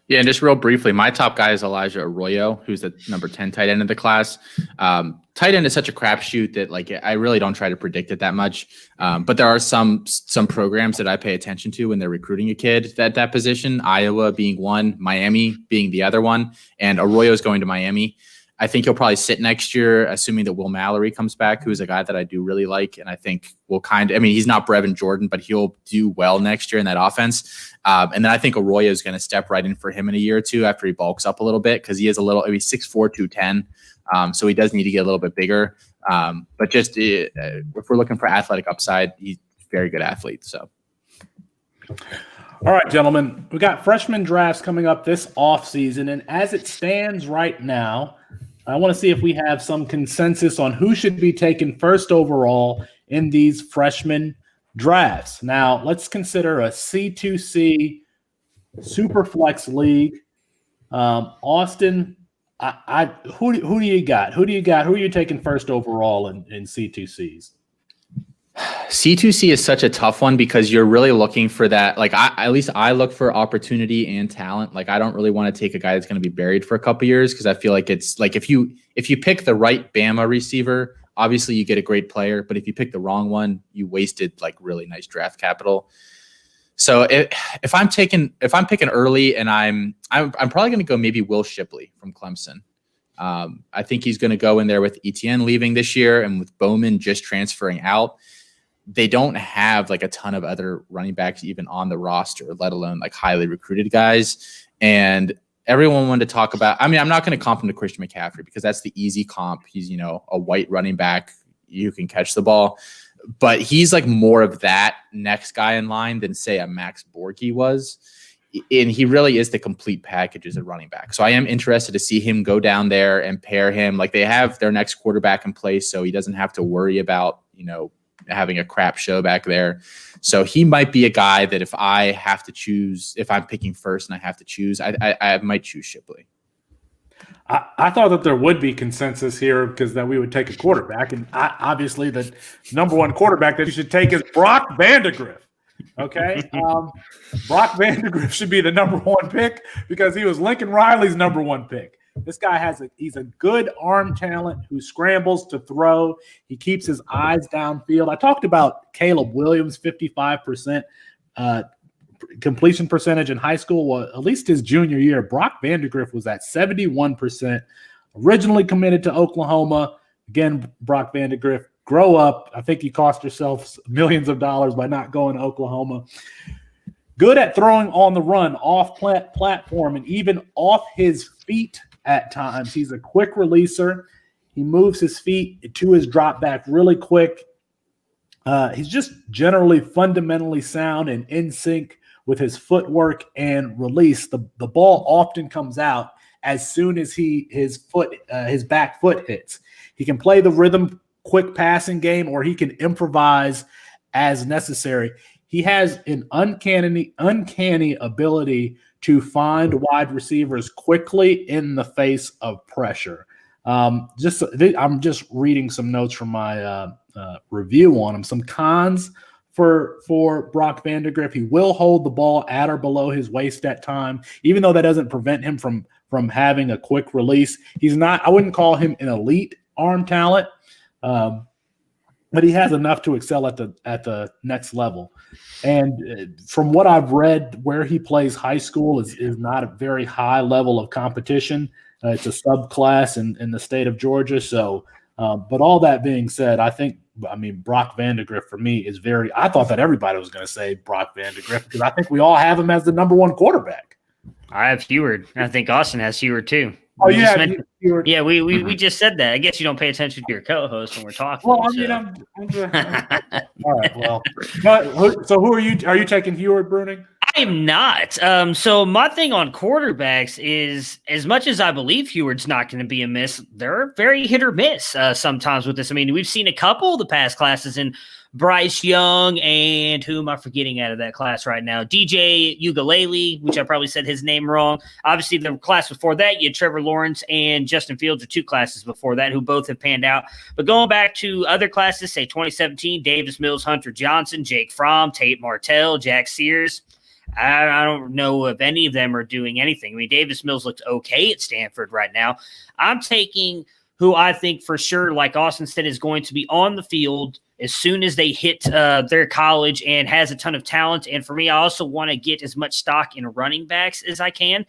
Yeah, and just real briefly, my top guy is Elijah Arroyo, who's the number 10 tight end of the class. Tight end is such a crapshoot that I really don't try to predict it that much. But there are some programs that I pay attention to when they're recruiting a kid at that position. Iowa being one, Miami being the other one, and Arroyo is going to Miami. I think he'll probably sit next year, assuming that Will Mallory comes back, who's a guy that I do really like. And I think he's not Brevin Jordan, but he'll do well next year in that offense. And then I think Arroyo is going to step right in for him in a year or two after he bulks up a little bit, because he is he's 6'4", 210. So he does need to get a little bit bigger. But just if we're looking for athletic upside, he's a very good athlete. So. All right, gentlemen, we got freshman drafts coming up this offseason. And as it stands right now, I want to see if we have some consensus on who should be taken first overall in these freshman drafts. Now, let's consider a C2C Superflex league. Austin, who do you got? Who are you taking first overall in C2Cs? C2C is such a tough one because you're really looking for that. At least I look for opportunity and talent. I don't really want to take a guy that's going to be buried for a couple years, because I feel like it's if you pick the right Bama receiver, obviously you get a great player. But if you pick the wrong one, you wasted really nice draft capital. So if I'm picking early, and I'm probably going to go maybe Will Shipley from Clemson. I think he's going to go in there with Etienne leaving this year and with Bowman just transferring out. They don't have a ton of other running backs even on the roster, let alone highly recruited guys. And everyone wanted to talk about, I'm not going to comp him to Christian McCaffrey because that's the easy comp. He's, a white running back. You can catch the ball, but he's more of that next guy in line than say a Max Borghi was. And he really is the complete package as a running back. So I am interested to see him go down there and pair him. They have their next quarterback in place, so he doesn't have to worry about, having a crap show back there. So he might be a guy that if I have to choose, if I'm picking first and I have to choose, I might choose Shipley. I thought that there would be consensus here because that we would take a quarterback. And obviously the number one quarterback that you should take is Brock Vandegrift. Okay. Brock Vandegrift should be the number one pick because he was Lincoln Riley's number one pick. This guy he's a good arm talent who scrambles to throw. He keeps his eyes downfield. I talked about Caleb Williams, 55% completion percentage in high school. Well, at least his junior year, Brock Vandegrift was at 71%, originally committed to Oklahoma. Again, Brock Vandegrift, grow up. I think you cost yourself millions of dollars by not going to Oklahoma. Good at throwing on the run, off platform, and even off his feet at times. He's a quick releaser. He moves his feet to his drop back really quick. He's just generally fundamentally sound and in sync with his footwork and release. The ball often comes out as soon as his back foot hits. He can play the rhythm quick passing game, or he can improvise as necessary. He has an uncanny ability to find wide receivers quickly in the face of pressure. I'm just reading some notes from my review on him. Some cons for Brock Vandegrift: he will hold the ball at or below his waist at time, even though that doesn't prevent him from having a quick release. He's not. I wouldn't call him an elite arm talent. but he has enough to excel at the next level. And from what I've read, where he plays high school is not a very high level of competition. It's a subclass in the state of Georgia. So, but all that being said, Brock Vandegrift for me is I thought that everybody was going to say Brock Vandegrift because I think we all have him as the number one quarterback. I have Heward. I think Austin has Heward too. Oh, yeah. Yeah, we just said that. I guess you don't pay attention to your co-host when we're talking. Well, I'm all right. Well, so who are you? Are you taking Heward, Bruning? I am not. So my thing on quarterbacks is, as much as I believe Heward's not going to be a miss, they're very hit or miss sometimes with this. I mean, we've seen a couple of the past classes in Bryce Young and who am I forgetting out of that class right now? DJ Ugalele, which I probably said his name wrong. Obviously, the class before that, you had Trevor Lawrence and Justin Fields are two classes before that who both have panned out. But going back to other classes, say 2017, Davis Mills, Hunter Johnson, Jake Fromm, Tate Martell, Jack Sears. I don't know if any of them are doing anything. I mean, Davis Mills looks okay at Stanford right now. I'm taking who I think for sure, like Austin said, is going to be on the field as soon as they hit their college and has a ton of talent. And for me, I also want to get as much stock in running backs as I can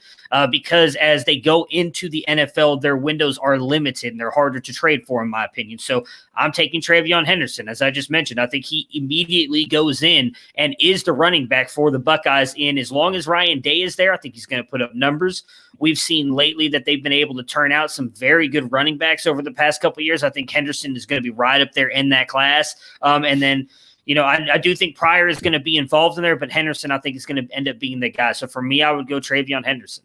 because as they go into the NFL, their windows are limited and they're harder to trade for, in my opinion. So I'm taking TreVeyon Henderson. As I just mentioned, I think he immediately goes in and is the running back for the Buckeyes. And as long as Ryan Day is there, I think he's going to put up numbers. We've seen lately that they've been able to turn out some very good running backs over the past couple of years. I think Henderson is going to be right up there in that class. And then, I do think Pryor is going to be involved in there, but Henderson, I think, is going to end up being the guy. So for me, I would go TreVeyon Henderson.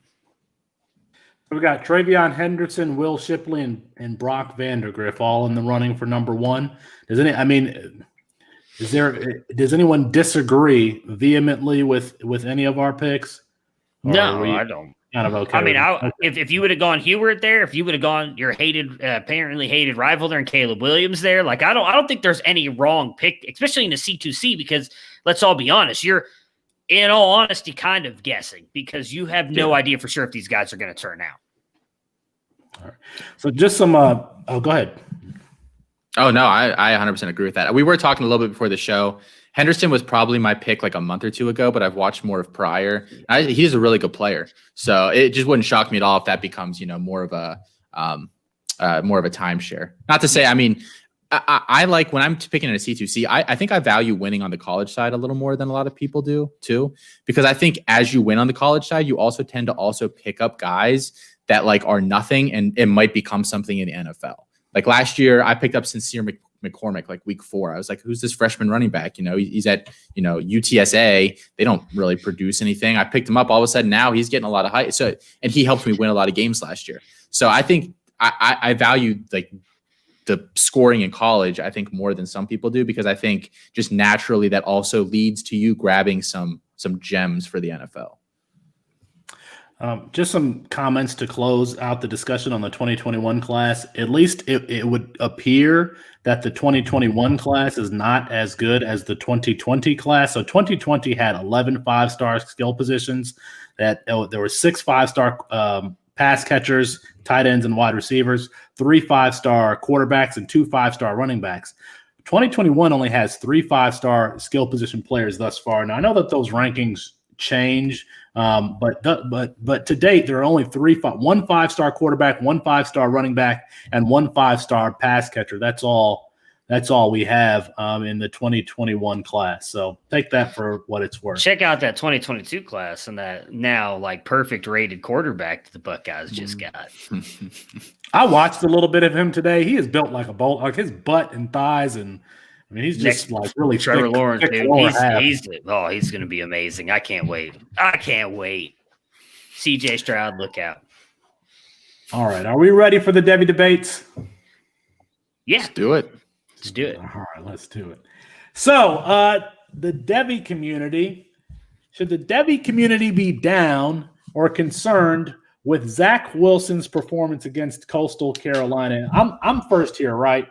We got TreVeyon Henderson, Will Shipley, and Brock Vandegrift all in the running for number one. Does anyone disagree vehemently with any of our picks? No, I don't. Kind of okay. I mean, if you would have gone Heward there, if you would have gone your apparently hated rival there and Caleb Williams there, like I don't think there's any wrong pick, especially in the C2C, because let's all be honest, you're in all honesty kind of guessing because you have no idea for sure if these guys are going to turn out. All right. So just some. Go ahead. Oh no, I 100% agree with that. We were talking a little bit before the show. Henderson was probably my pick like a month or two ago, but I've watched more of Pryor. He's a really good player, so it just wouldn't shock me at all if that becomes more of a timeshare. Not to say, I mean, I like when I'm picking in a C2C. I think I value winning on the college side a little more than a lot of people do too, because I think as you win on the college side, you also tend to also pick up guys that like are nothing and it might become something in the NFL. Like last year, I picked up Sincere McCormick like week 4. I was like, who's this freshman running back? He's at, UTSA. They don't really produce anything. I picked him up all of a sudden. Now he's getting a lot of hype. So, and he helped me win a lot of games last year. So I think I value like the scoring in college, I think more than some people do, because I think just naturally that also leads to you grabbing some gems for the NFL. Just some comments to close out the discussion on the 2021 class. At least it would appear that the 2021 class is not as good as the 2020 class. So 2020 had 11 5-star skill positions. There were 6 5-star pass catchers, tight ends, and wide receivers, 3 5-star quarterbacks, and 2 5-star running backs. 2021 only has 3 5-star skill position players thus far. Now I know that those rankings change, but to date there are only 1 5-star quarterback, 1 5-star running back, and 1 5-star pass catcher. That's all we have in the 2021 class. So take that for what it's worth. Check out that 2022 class and that now like perfect rated quarterback the Buckeyes just got. I watched a little bit of him today. He is built like a bolt, like his butt and thighs, and I mean he's just like really Trevor thick, Lawrence, thick dude. He's going to be amazing. I can't wait. CJ Stroud, look out. All right, are we ready for the Devy debates? Yeah, let's do it. Let's do it. All right, let's do it. So, the Devy community, should the Devy community be down or concerned with Zach Wilson's performance against Coastal Carolina? I'm first here, right?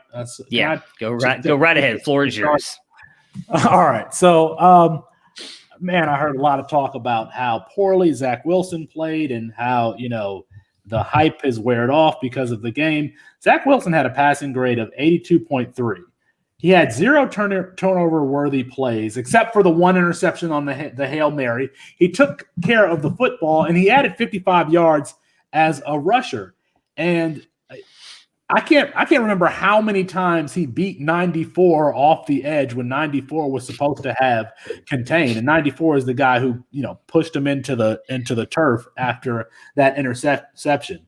Go right ahead. Floor is yours. All right. So, man, I heard a lot of talk about how poorly Zach Wilson played and how, the hype has weared off because of the game. Zach Wilson had a passing grade of 82.3. He had 0 turnover-worthy plays, except for the 1 interception on the Hail Mary. He took care of the football, and he added 55 yards as a rusher. And I can't remember how many times he beat 94 off the edge when 94 was supposed to have contained. And 94 is the guy who, pushed him into the turf after that interception.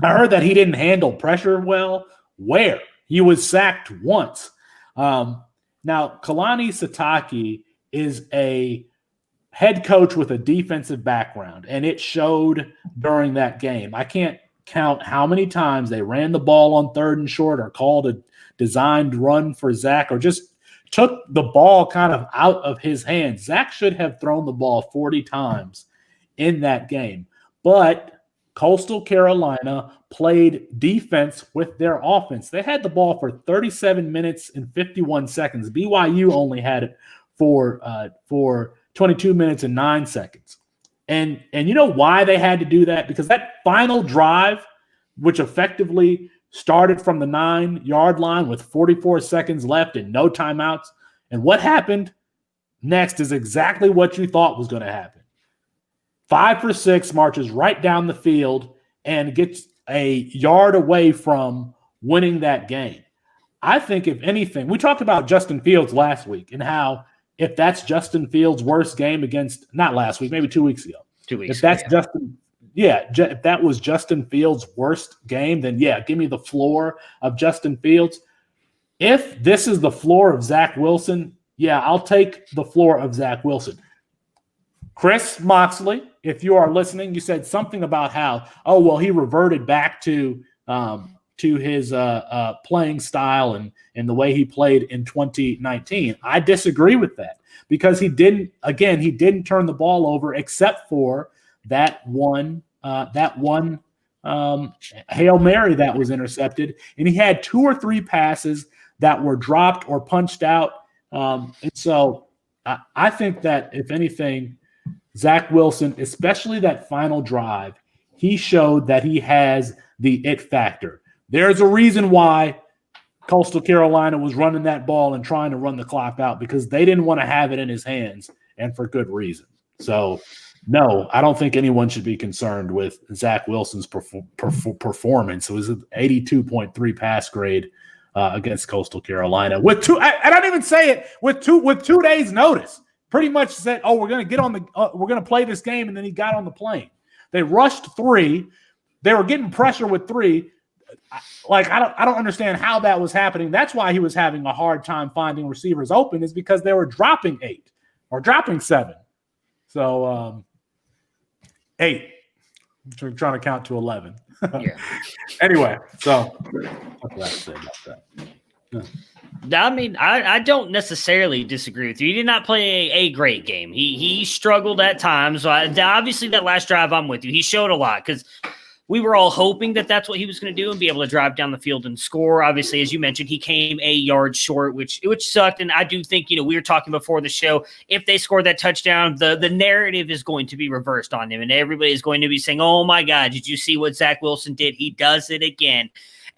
I heard that he didn't handle pressure well. Where? He was sacked once. Now, Kalani Sitake is a head coach with a defensive background, and it showed during that game. I can't count how many times they ran the ball on 3rd and short or called a designed run for Zach or just took the ball kind of out of his hands. Zach should have thrown the ball 40 times in that game. But Coastal Carolina played defense with their offense. They had the ball for 37 minutes and 51 seconds. BYU only had it for 22 minutes and 9 seconds. And you know why they had to do that? Because that final drive, which effectively started from the 9-yard line with 44 seconds left and no timeouts, and what happened next is exactly what you thought was going to happen. 5 for 6, marches right down the field and gets a yard away from winning that game. I think, if anything, we talked about Justin Fields last week and how if that's Justin Fields' worst game against, not last week, maybe 2 weeks ago. 2 weeks If that's ago, if that was Justin Fields' worst game, then give me the floor of Justin Fields. If this is the floor of Zach Wilson, I'll take the floor of Zach Wilson. Chris Moxley, if you are listening, you said something about how, he reverted back to his playing style and the way he played in 2019. I disagree with that because he didn't turn the ball over except for that one Hail Mary that was intercepted, and he had 2 or 3 passes that were dropped or punched out. And so I think that, if anything, Zach Wilson, especially that final drive, he showed that he has the it factor. There's a reason why Coastal Carolina was running that ball and trying to run the clock out, because they didn't want to have it in his hands, and for good reason. So, no, I don't think anyone should be concerned with Zach Wilson's performance. It was an 82.3 pass grade against Coastal Carolina with 2. I don't even say it with 2 days' notice. Pretty much said, we're going to get on we're going to play this game, and then he got on the plane. They rushed 3. They were getting pressure with 3. I don't understand how that was happening. That's why he was having a hard time finding receivers open, is because they were dropping 8 or dropping 7. So 8. I'm trying to count to 11. yeah. Anyway, so that's what I have to say about that. Yeah. I mean, I don't necessarily disagree with you. He did not play a great game. He struggled at times. So obviously, that last drive, I'm with you. He showed a lot because we were all hoping that that's what he was going to do and be able to drive down the field and score. Obviously, as you mentioned, he came a yard short, which sucked. And I do think, we were talking before the show, if they scored that touchdown, the narrative is going to be reversed on him. And everybody is going to be saying, oh, my God, did you see what Zach Wilson did? He does it again.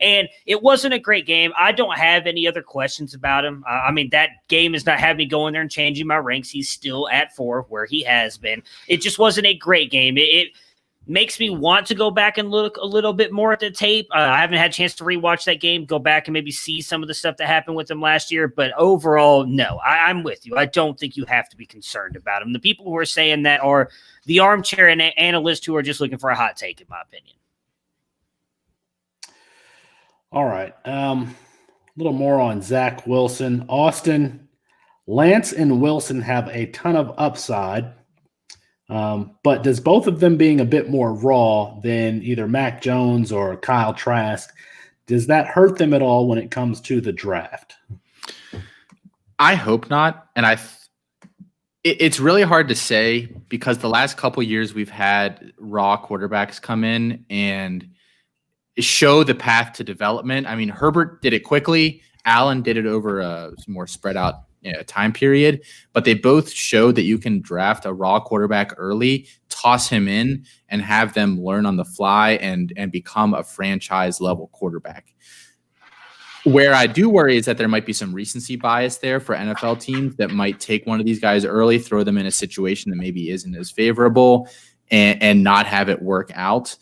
And it wasn't a great game. I don't have any other questions about him. That game is not having me going there and changing my ranks. He's still at 4 where he has been. It just wasn't a great game. It makes me want to go back and look a little bit more at the tape. I haven't had a chance to rewatch that game, go back and maybe see some of the stuff that happened with him last year. But overall, no, I'm with you. I don't think you have to be concerned about him. The people who are saying that are the armchair analysts who are just looking for a hot take, in my opinion. All right. A little more on Zach Wilson. Austin, Lance and Wilson have a ton of upside, but does both of them being a bit more raw than either Mac Jones or Kyle Trask, does that hurt them at all when it comes to the draft? I hope not. And it's really hard to say because the last couple years we've had raw quarterbacks come in and show the path to development. I mean, Herbert did it quickly. Allen did it over a more spread out time period, but they both showed that you can draft a raw quarterback early, toss him in, and have them learn on the fly and become a franchise level quarterback. Where I do worry is that there might be some recency bias there for NFL teams that might take one of these guys early, throw them in a situation that maybe isn't as favorable, and not have it work out.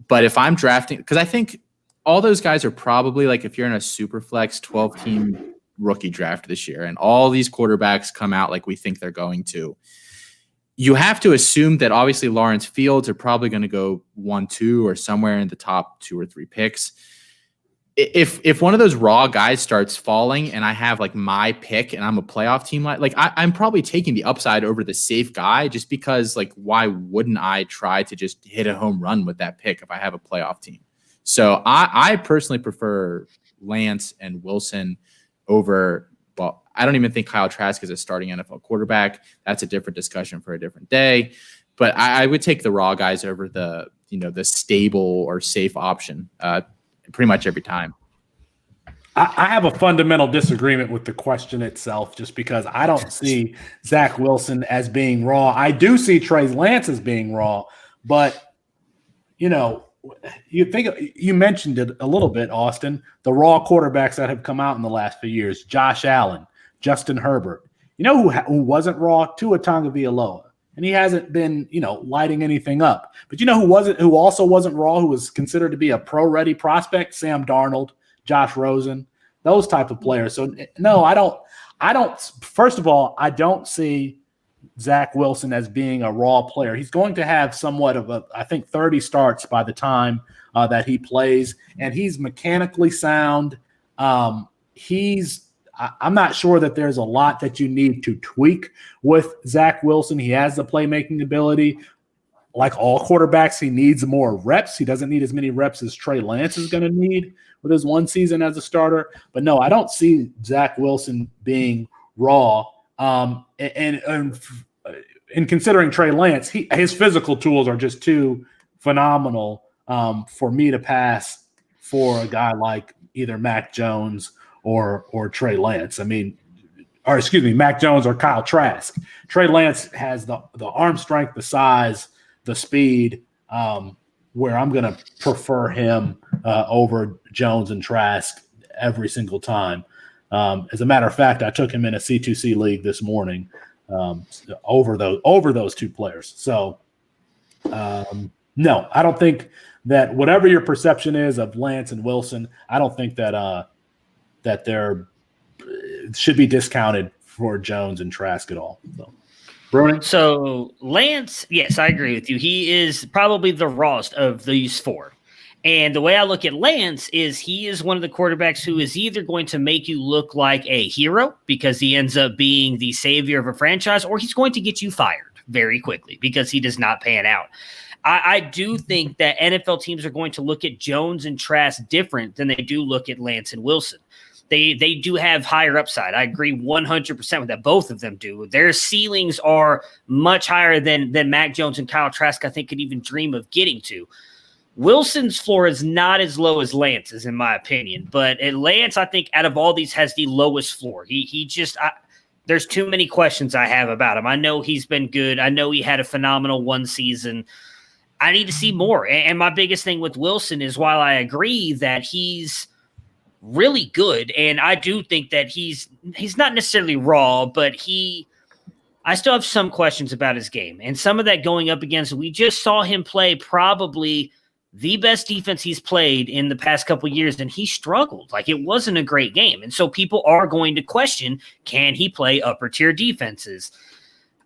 But if I'm drafting, because I think all those guys are probably like, if you're in a super flex 12-team rookie draft this year and all these quarterbacks come out like we think they're going to, you have to assume that obviously Lawrence Fields are probably going to go 1-2 or somewhere in the top 2 or 3 picks. If one of those raw guys starts falling and I have like my pick and I'm a playoff team, I'm probably taking the upside over the safe guy, just because like, why wouldn't I try to just hit a home run with that pick if I have a playoff team? So I personally prefer Lance and Wilson over, well, I don't even think Kyle Trask is a starting NFL quarterback. That's a different discussion for a different day. But I would take the raw guys over the stable or safe option pretty much every time. I have a fundamental disagreement with the question itself, just because I don't see Zach Wilson as being raw. I do see Trey Lance as being raw, but you mentioned it a little bit, Austin, the raw quarterbacks that have come out in the last few years: Josh Allen, Justin Herbert. You know who wasn't raw? Tua Tagovailoa. And he hasn't been, lighting anything up. But who also wasn't raw, who was considered to be a pro-ready prospect? Sam Darnold, Josh Rosen, those type of players. So no, I don't. First of all, I don't see Zach Wilson as being a raw player. He's going to have somewhat of 30 starts by the time that he plays, and he's mechanically sound. I'm not sure that there's a lot that you need to tweak with Zach Wilson. He has the playmaking ability. Like all quarterbacks, he needs more reps. He doesn't need as many reps as Trey Lance is going to need with his one season as a starter. But no, I don't see Zach Wilson being raw. And in considering Trey Lance, his physical tools are just too phenomenal for me to pass for a guy like either Mac Jones or Trey Lance. Mac Jones or Kyle Trask. Trey Lance has the arm strength, the size, the speed, where I'm going to prefer him over Jones and Trask every single time. As a matter of fact, I took him in a C2C league this morning over those two players. So, no, I don't think that whatever your perception is of Lance and Wilson, I don't think that they're should be discounted for Jones and Trask at all. So, Bruni? So Lance, yes, I agree with you. He is probably the rawest of these four. And the way I look at Lance is he is one of the quarterbacks who is either going to make you look like a hero because he ends up being the savior of a franchise, or he's going to get you fired very quickly because he does not pan out. I do think that NFL teams are going to look at Jones and Trask different than they do look at Lance and Wilson. They do have higher upside. I agree 100% with that. Both of them do. Their ceilings are much higher than Mac Jones and Kyle Trask, I think, could even dream of getting to. Wilson's floor is not as low as Lance's, in my opinion. But Lance, I think, out of all these, has the lowest floor. There's too many questions I have about him. I know he's been good. I know he had a phenomenal one season. I need to see more. And my biggest thing with Wilson is, while I agree that he's really good, and I do think that he's not necessarily raw, but I still have some questions about his game. And some of that going up against, we just saw him play probably the best defense he's played in the past couple of years, and he struggled. Like, it wasn't a great game. And so people are going to question, can he play upper tier defenses?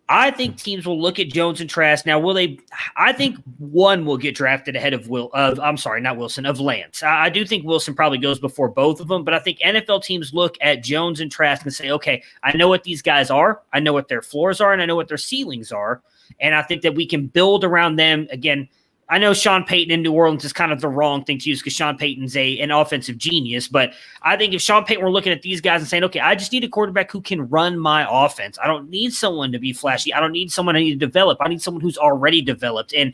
I think teams will look at Jones and Trask. Now, will they? I think one will get drafted ahead of of Lance. I do think Wilson probably goes before both of them, but I think NFL teams look at Jones and Trask and say, okay, I know what these guys are. I know what their floors are, and I know what their ceilings are. And I think that we can build around them. Again, I know Sean Payton in New Orleans is kind of the wrong thing to use because Sean Payton's an offensive genius. But I think if Sean Payton were looking at these guys and saying, okay, I just need a quarterback who can run my offense. I don't need someone to be flashy. I don't need someone I need to develop. I need someone who's already developed. And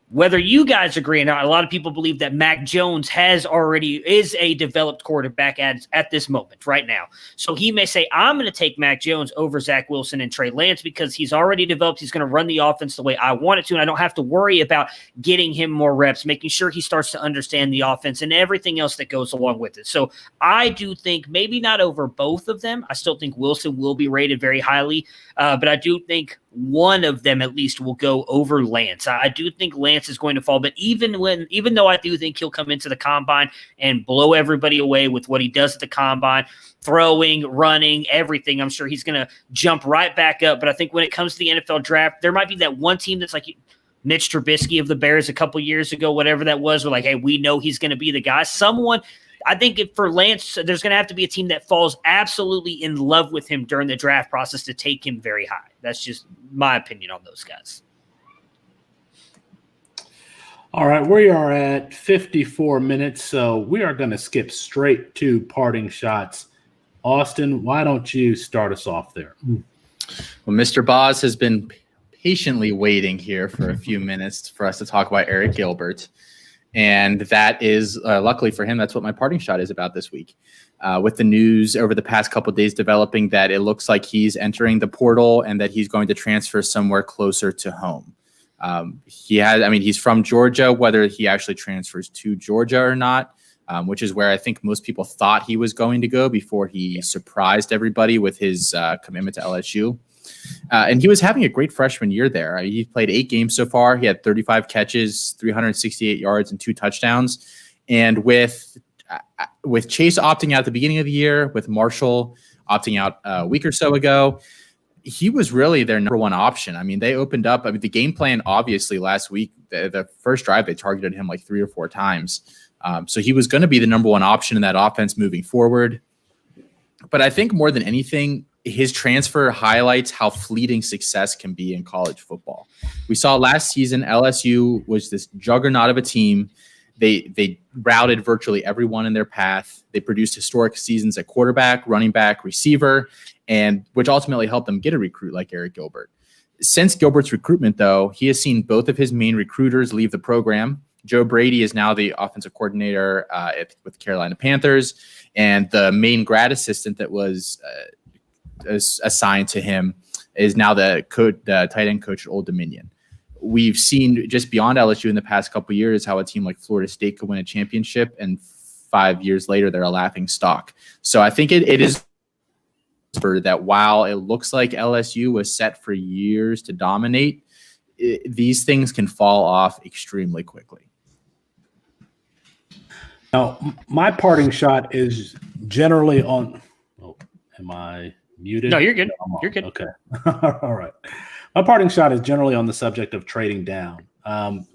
whether you guys agree or not, a lot of people believe that Mac Jones is a developed quarterback at this moment right now. So he may say, I'm going to take Mac Jones over Zach Wilson and Trey Lance because he's already developed. He's going to run the offense the way I want it to, and I don't have to worry about getting him more reps, making sure he starts to understand the offense and everything else that goes along with it. So I do think maybe not over both of them. I still think Wilson will be rated very highly, but I do think one of them at least will go over Lance. I do think Lance is going to fall, but even though I do think he'll come into the combine and blow everybody away with what he does at the combine, throwing, running, everything, I'm sure he's going to jump right back up. But I think when it comes to the NFL draft, there might be that one team that's like Mitch Trubisky of the Bears a couple years ago, whatever that was, we're like, hey, we know he's going to be the guy. I think for Lance, there's going to have to be a team that falls absolutely in love with him during the draft process to take him very high. That's just my opinion on those guys. All right, we are at 54 minutes, so we are going to skip straight to parting shots. Austin, why don't you start us off there? Well, Mr. Boz has been patiently waiting here for a few minutes for us to talk about Eric Gilbert. And that is, luckily for him, that's what my parting shot is about this week. With the news over the past couple of days developing that it looks like he's entering the portal and that he's going to transfer somewhere closer to home. He's from Georgia, whether he actually transfers to Georgia or not, which is where I think most people thought he was going to go before he surprised everybody with his commitment to LSU. And he was having a great freshman year there. He played 8 games so far. He had 35 catches, 368 yards, and 2 touchdowns. And with Chase opting out at the beginning of the year, with Marshall opting out a week or so ago, he was really their number one option. I mean, they opened up. I mean, the game plan, obviously, last week, the first drive, they targeted him like 3 or 4 times. So he was going to be the number one option in that offense moving forward. But I think more than anything, his transfer highlights how fleeting success can be in college football. We saw last season, LSU was this juggernaut of a team. They routed virtually everyone in their path. They produced historic seasons at quarterback, running back, receiver, and which ultimately helped them get a recruit like Eric Gilbert. Since Gilbert's recruitment, though, he has seen both of his main recruiters leave the program. Joe Brady is now the offensive coordinator with the Carolina Panthers, and the main grad assistant that was assigned to him is now the tight end coach at Old Dominion. We've seen just beyond LSU in the past couple of years how a team like Florida State could win a championship, and 5 years later they're a laughing stock. So I think it is that while it looks like LSU was set for years to dominate, these things can fall off extremely quickly. Now, my parting shot is generally on. Oh, am I muted? No, you're good. No, you're good. Okay. All right. My parting shot is generally on the subject of trading down.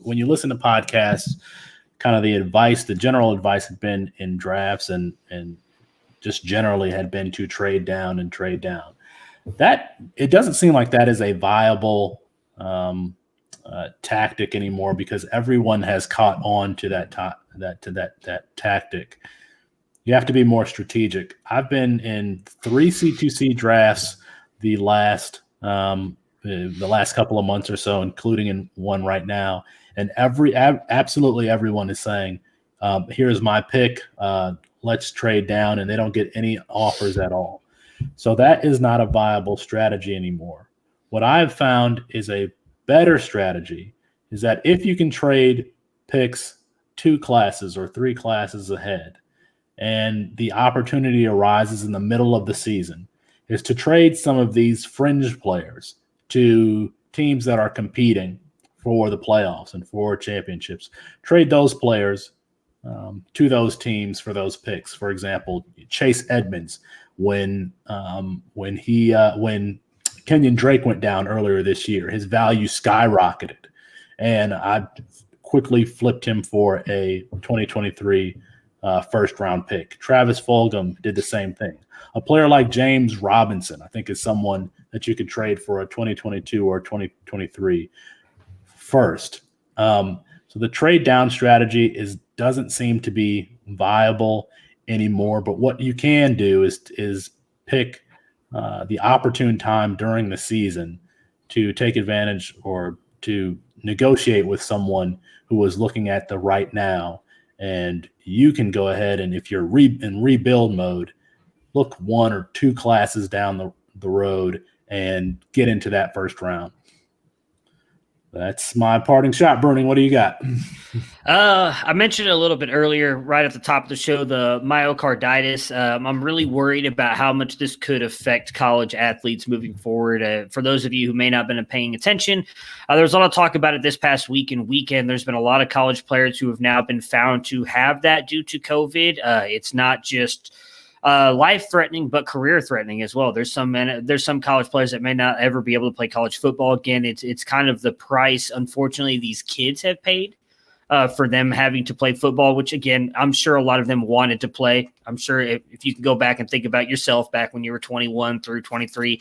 When you listen to podcasts, kind of the general advice had been in drafts and just generally had been to trade down and trade down. That it doesn't seem like that is a viable tactic anymore because everyone has caught on to that tactic. You have to be more strategic. I've been in 3 C2C drafts the last couple of months or so, including in one right now, and absolutely everyone is saying, "Here's my pick. Let's trade down," and they don't get any offers at all. So that is not a viable strategy anymore. What I've found is a better strategy is that if you can trade picks 2 classes or 3 classes ahead, and the opportunity arises in the middle of the season, is to trade some of these fringe players to teams that are competing for the playoffs and for championships. Trade those players to those teams for those picks. For example, Chase Edmonds, when Kenyon Drake went down earlier this year, his value skyrocketed, and I quickly flipped him for a 2023 first-round pick. Travis Fulgham did the same thing. A player like James Robinson, I think, is someone that you could trade for a 2022 or 2023 first. So the trade down strategy doesn't seem to be viable anymore. But what you can do is pick the opportune time during the season to take advantage or to negotiate with someone who is looking at the right now, and you can go ahead and if you're in rebuild mode, look 1 or 2 classes down the road and get into that first round. That's my parting shot. Bruning, what do you got? I mentioned it a little bit earlier, right at the top of the show, the myocarditis. I'm really worried about how much this could affect college athletes moving forward. For those of you who may not have been paying attention, there was a lot of talk about it this past week and weekend. There's been a lot of college players who have now been found to have that due to COVID. It's not just life-threatening, but career-threatening as well. There's some college players that may not ever be able to play college football again. It's kind of the price, unfortunately, these kids have paid for them having to play football, which, again, I'm sure a lot of them wanted to play. I'm sure if you can go back and think about yourself back when you were 21 through 23,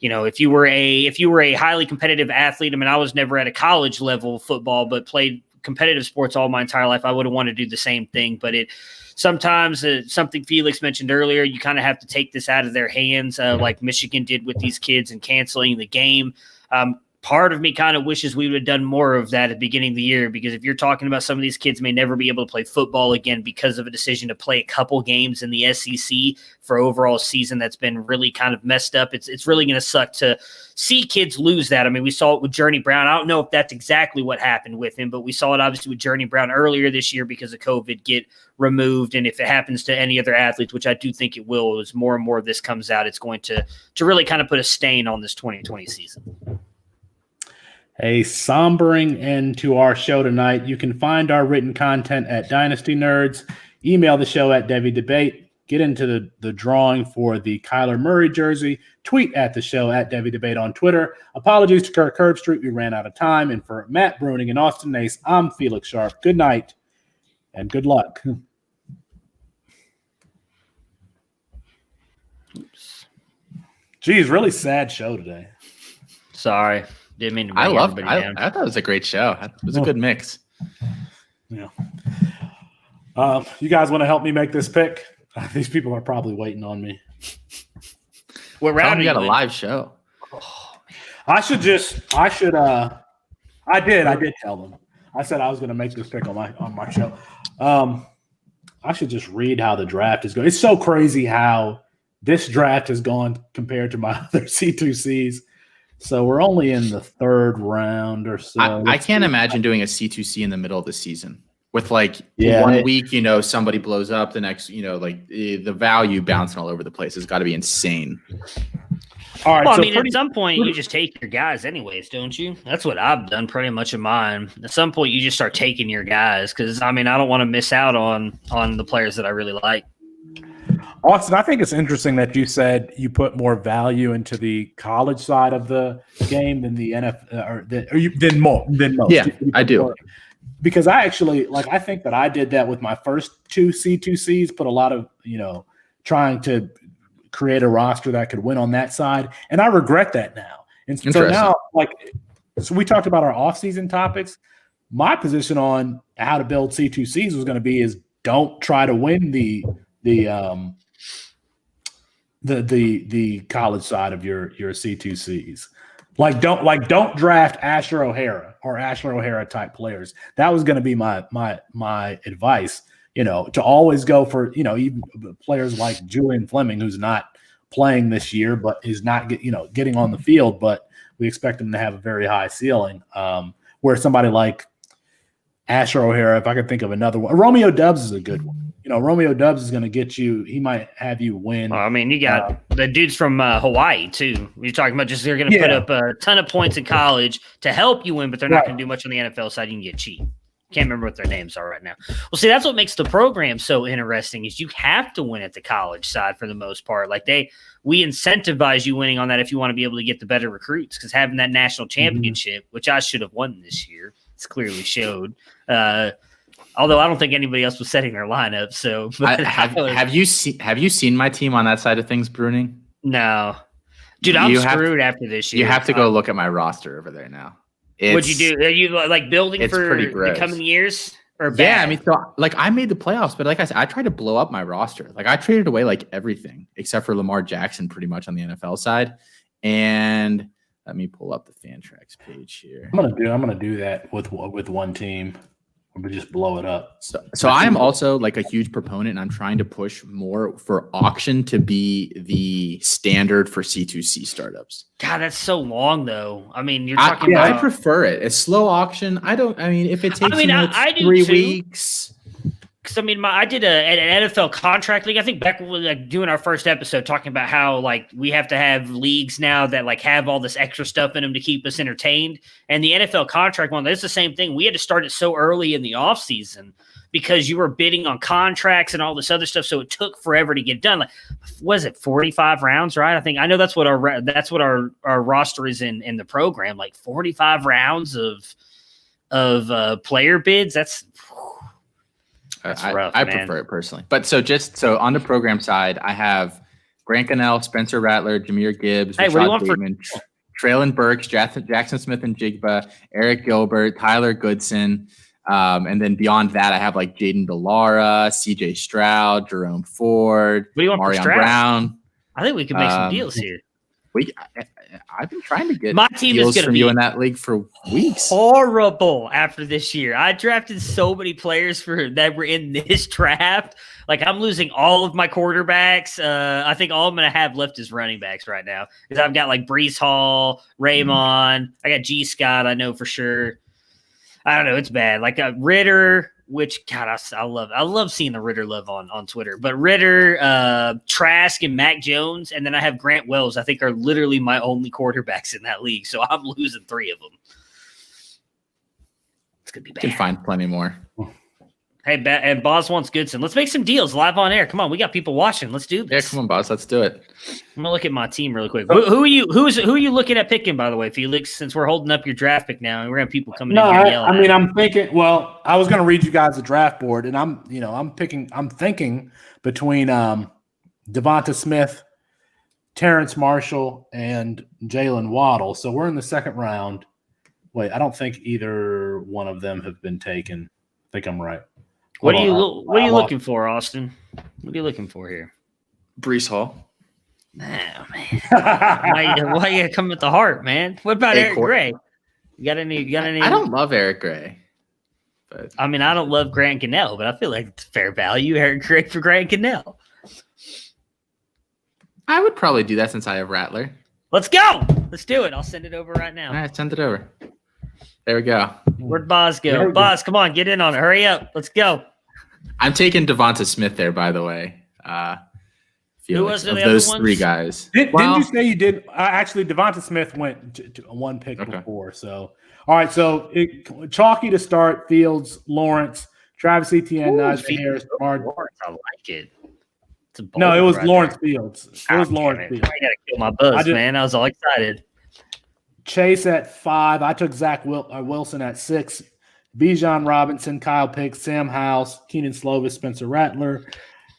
if you were a highly competitive athlete, I mean, I was never at a college level football, but played competitive sports all my entire life. I would have wanted to do the same thing, but sometimes something Felix mentioned earlier, you kind of have to take this out of their hands, like Michigan did with these kids and canceling the game. Part of me kind of wishes we would have done more of that at the beginning of the year, because if you're talking about some of these kids may never be able to play football again because of a decision to play a couple games in the SEC for overall season that's been really kind of messed up. It's really going to suck to see kids lose that. I mean, we saw it with Journey Brown. I don't know if that's exactly what happened with him, but we saw it obviously with Journey Brown earlier this year because of COVID get removed. And if it happens to any other athletes, which I do think it will, as more and more of this comes out, it's going to really kind of put a stain on this 2020 season. A sombering end to our show tonight. You can find our written content at Dynasty Nerds. Email the show at Devy Debate. Get into the drawing for the Kyler Murray jersey. Tweet at the show at Devy Debate on Twitter. Apologies to Kirk Herbstreit. We ran out of time. And for Matt Bruning and Austin Nace, I'm Felix Sharp. Good night and good luck. Oops. Geez, really sad show today. Sorry. Didn't mean to I thought it was a great show. It was a good mix. Yeah. You guys want to help me make this pick? These people are probably waiting on me. What round? You got a live show. Oh, I did tell them. I said I was going to make this pick on my show. I should just read how the draft is going. It's so crazy how this draft has gone compared to my other C2Cs. So we're only in the 3rd round or so. I can't imagine doing a C2C in the middle of the season with 1 week, somebody blows up, the next, the value bouncing all over the place has got to be insane. All right. Well, at some point you just take your guys anyways, don't you? That's what I've done pretty much in mine. At some point you just start taking your guys because, I don't want to miss out on the players that I really like. Austin, I think it's interesting that you said you put more value into the college side of the game than the NFL than most. Yeah, I do. Because I actually I think that I did that with my first 2 C2Cs, put a lot of, trying to create a roster that could win on that side. And I regret that now. And so now, so we talked about our off-season topics. My position on how to build C2Cs was going to be is don't try to win the college side of your C2Cs. Don't draft Asher O'Hara or Asher O'Hara type players. That was going to be my advice, to always go for, even players like Julian Fleming, who's not playing this year, but is not getting on the field, but we expect him to have a very high ceiling. Where somebody like Asher O'Hara, if I could think of another one, Romeo Doubs is a good one. Romeo Doubs is going to get you. He might have you win. Well, you got the dudes from Hawaii too. You're talking about just they're going to put up a ton of points in college to help you win, but they're not going to do much on the NFL side. You can get cheap. Can't remember what their names are right now. Well, see, that's what makes the program so interesting is you have to win at the college side for the most part. We incentivize you winning on that if you want to be able to get the better recruits, because having that national championship, which I should have won this year, it's clearly showed. Although I don't think anybody else was setting their lineup. So have you seen my team on that side of things, Bruning? No, dude, I'm screwed after this year. You have to go look at my roster over there now. What'd you do? Are you building for the coming years? Or bad? Yeah, I made the playoffs, but like I said, I tried to blow up my roster. I traded away everything except for Lamar Jackson pretty much on the NFL side. And Let me pull up the Fantrax page here. I'm gonna do that with one team. We just blow it up. So I am also like a huge proponent, and I'm trying to push more for auction to be the standard for C2C startups. God, that's so long though. I mean, you're talking I about. prefer it. A slow auction. I mean, if it takes I do 3 too. weeks. Because I mean, I did an NFL contract league. I think back when we were like doing our first episode, talking about how like we have to have leagues now that like have all this extra stuff in them to keep us entertained. And the NFL contract one, that's the same thing. We had to start it so early in the off season because you were bidding on contracts and all this other stuff, so it took forever to get done. Like, was it 45 rounds? Right? I know that's what our roster is in the program. Like 45 rounds of player bids. That's rough, I man. prefer it personally. But so on the program side, I have Grant Gunnell, Spencer Rattler, Jameer Gibbs, Hey, what do you Rashad want for- Bateman, Traylon Burks, Jackson Smith and Jigba, Eric Gilbert, Tyler Goodson. And then beyond that, I have like Jaden Delara, CJ Stroud, Jerome Ford, What do you want for Marion Stroud? Brown. I think we could make some deals here. I've been trying to get My team is deals gonna from be you in that league for weeks. horrible after this year. I drafted so many players that were in this draft. Like I'm losing all of my quarterbacks. I think all I'm going to have left is running backs right now because I've got like Brees Hall, Raymond. I got G Scott. I know for sure. I don't know. It's bad. Like Ritter, which God, I love seeing the Ritter love on Twitter. But Ritter, Trask, and Mac Jones, and then I have Grant Wells. I think are literally my only quarterbacks in that league. So I'm losing 3 of them. It's gonna be bad. You can find plenty more. Hey, and Boz wants Goodson. Let's make some deals live on air. Come on, we got people watching. Let's do Yeah, this. come on, boss. Let's do it. I'm gonna look at my team really quick. Who are you looking at picking, by the way, Felix? Since we're holding up your draft pick now, and we're gonna have people coming in here yelling. I mean, I'm thinking. Well, I was going to read you guys the draft board, and I'm thinking between Devonta Smith, Terrence Marshall, and Jalen Waddle. So we're in the second round. Wait, I don't think either one of them have been taken. I think I'm right. What are you looking for, Austin? What are you looking for here? Brees Hall. Oh, man. why you come at the heart, man? What about Eric Gray? You got any? I don't love Eric Gray. But I mean, I don't love Grant Gunnell, but I feel like it's fair value. Eric Gray for Grant Gunnell. I would probably do that since I have Rattler. Let's go. Let's do it. I'll send it over right now. All right, send it over. There we go. Where'd Boz go? Boz, come on, get in on it. Hurry up. Let's go. I'm taking Devonta Smith there, by the way. Who was the of other those ones? 3 guys? Didn't you say you did? Actually, Devonta Smith went to one pick before. So, all right. So, chalky to start: Fields, Lawrence, Travis Etienne, Najee Harris, Lawrence, I like it. No, it was right Lawrence there. Fields. It was Lawrence Fields. I gotta kill my buzz, man. I was all excited. Chase at 5. I took Zach Wilson at 6. Bijan Robinson, Kyle Pitts, Sam House, Keenan Slovis, Spencer Rattler,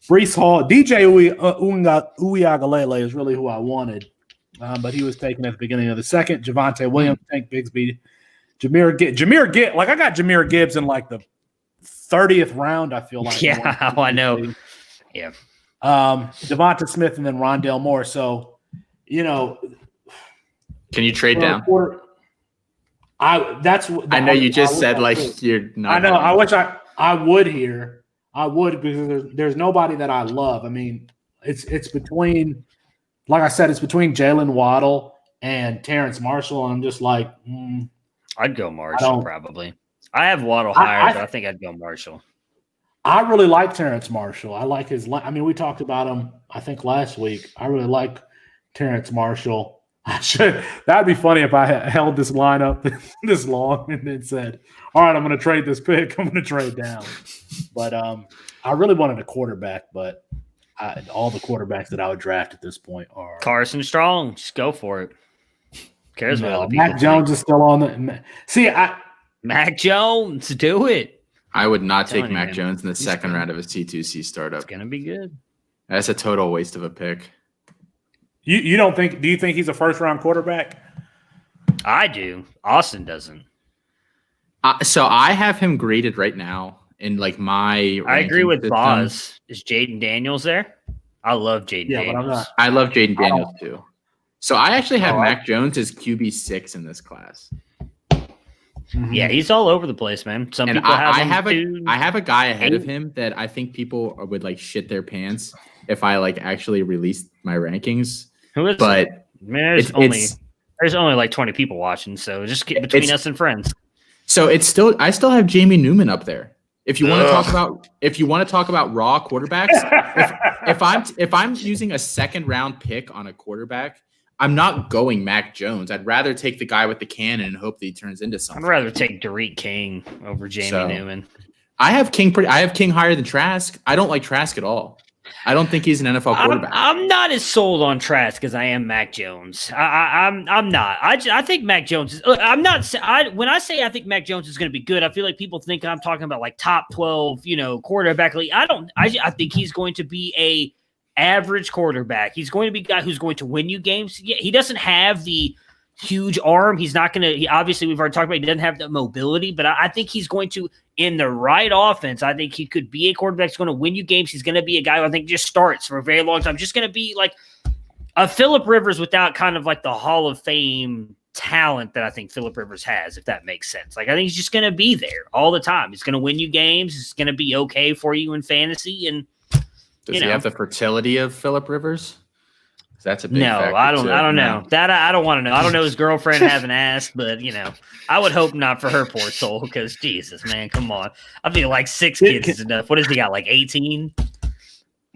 Brees Hall. DJ Uiagalelei is really who I wanted, but he was taken at the beginning of the second. Javonte Williams, Tank Bigsby, Jameer Gibbs. Like I got Jameer Gibbs in like the 30th round. I feel like. Yeah, I know. Yeah. Devonta Smith and then Rondale Moore. So, Can you trade down? I know you just said like you're not. I know. I wish I would here. I would because there's nobody that I love. I mean, it's between, like I said, it's between Jalen Waddle and Terrence Marshall. And I'm just like, I'd go Marshall probably. I have Waddle higher, but I think I'd go Marshall. I really like Terrence Marshall. I like his. I mean, we talked about him. I think last week. I really like Terrence Marshall. That'd be funny if I held this lineup this long and then said, all right, I'm going to trade this pick. I'm going to trade down. But I really wanted a quarterback, but all the quarterbacks that I would draft at this point are Carson Strong. Just go for it. Cares what other people Mac Jones is still on the Mac Jones, do it. I would not take Mac Jones in the second round of a C2C startup. It's going to be good. That's a total waste of a pick. You don't think? Do you think he's a first round quarterback? I do. Austin doesn't. So I have him graded right now in like my. I agree with system. Boz. Is Jaden Daniels there? I love Jaden Daniels. I love Jaden Daniels too. So I actually have Mac Jones as QB6 in this class. Yeah, he's all over the place, man. Some people I have a guy ahead of him that I think people would like shit their pants if I like actually released my rankings. Who is but it? Man, there's only like 20 people watching, so just get between us and friends. So I still have Jamie Newman up there. If you want to talk about raw quarterbacks, if I'm using a second round pick on a quarterback, I'm not going Mac Jones. I'd rather take the guy with the cannon and hope that he turns into something. I'd rather take Derek King over Jamie Newman. I have King higher than Trask. I don't like Trask at all. I don't think he's an NFL quarterback. I'm not as sold on Trask as I am Mac Jones. I'm not. I think Mac Jones is. I'm not. When I say I think Mac Jones is going to be good, I feel like people think I'm talking about like top 12, quarterback league. I think he's going to be a average quarterback. He's going to be a guy who's going to win you games. Yeah, he doesn't have the huge arm. He's not going to. Obviously, we've already talked about he doesn't have the mobility, but I think he's going to. In the right offense, I think he could be a quarterback that's going to win you games. He's going to be a guy who I think just starts for a very long time. Just going to be like a Phillip Rivers without kind of like the Hall of Fame talent that I think Phillip Rivers has, if that makes sense. Like I think he's just going to be there all the time. He's going to win you games. He's going to be okay for you in fantasy. And does he have the fertility of Phillip Rivers? That's a big factor. I don't know. That I don't want to know. I don't know his girlfriend haven't asked, but I would hope not for her poor soul because Jesus, man, come on. I feel like 6 kids is enough. What has he got? Like 18?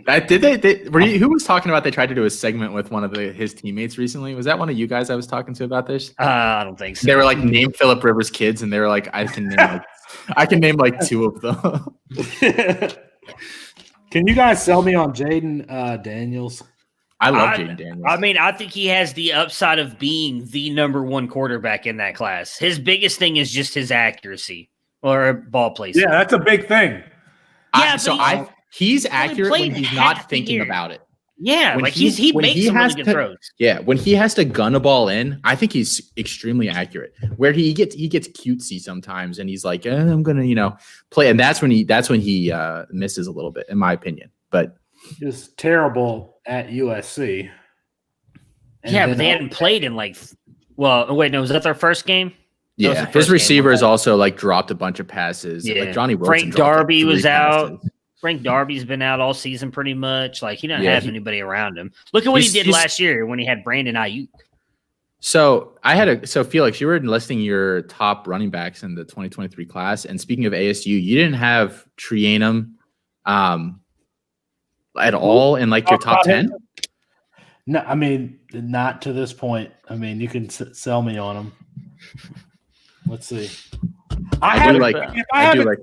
Who was talking about they tried to do a segment with one of his teammates recently? Was that one of you guys I was talking to about this? I don't think so. They were like, name Phillip Rivers' kids, and they were like, I can name like 2 of them. Can you guys sell me on Jaden Daniels? I love Jaden Daniels. I mean, I think he has the upside of being the number 1 quarterback in that class. His biggest thing is just his accuracy or ball placement. Yeah, that's a big thing. He's accurate when he's not thinking about it. Yeah, when he makes some really good throws. Yeah, when he has to gun a ball in, I think he's extremely accurate. Where he gets cutesy sometimes, and he's like, I'm gonna play, and that's when he misses a little bit, in my opinion. But just terrible at USC. But they hadn't played in was that their first game? Yeah, his receivers also like dropped a bunch of passes. Yeah. Like Johnny Wilson. Frank Darby was out. Frank Darby's been out all season pretty much. Like he doesn't have anybody around him. Look at what he did last year when he had Brandon Ayuk. So Felix, you were listing your top running backs in the 2023 class. And speaking of ASU, you didn't have Trianum at all in like your top 10? No, I mean, not to this point. I mean, you can sell me on them. Let's see. I do like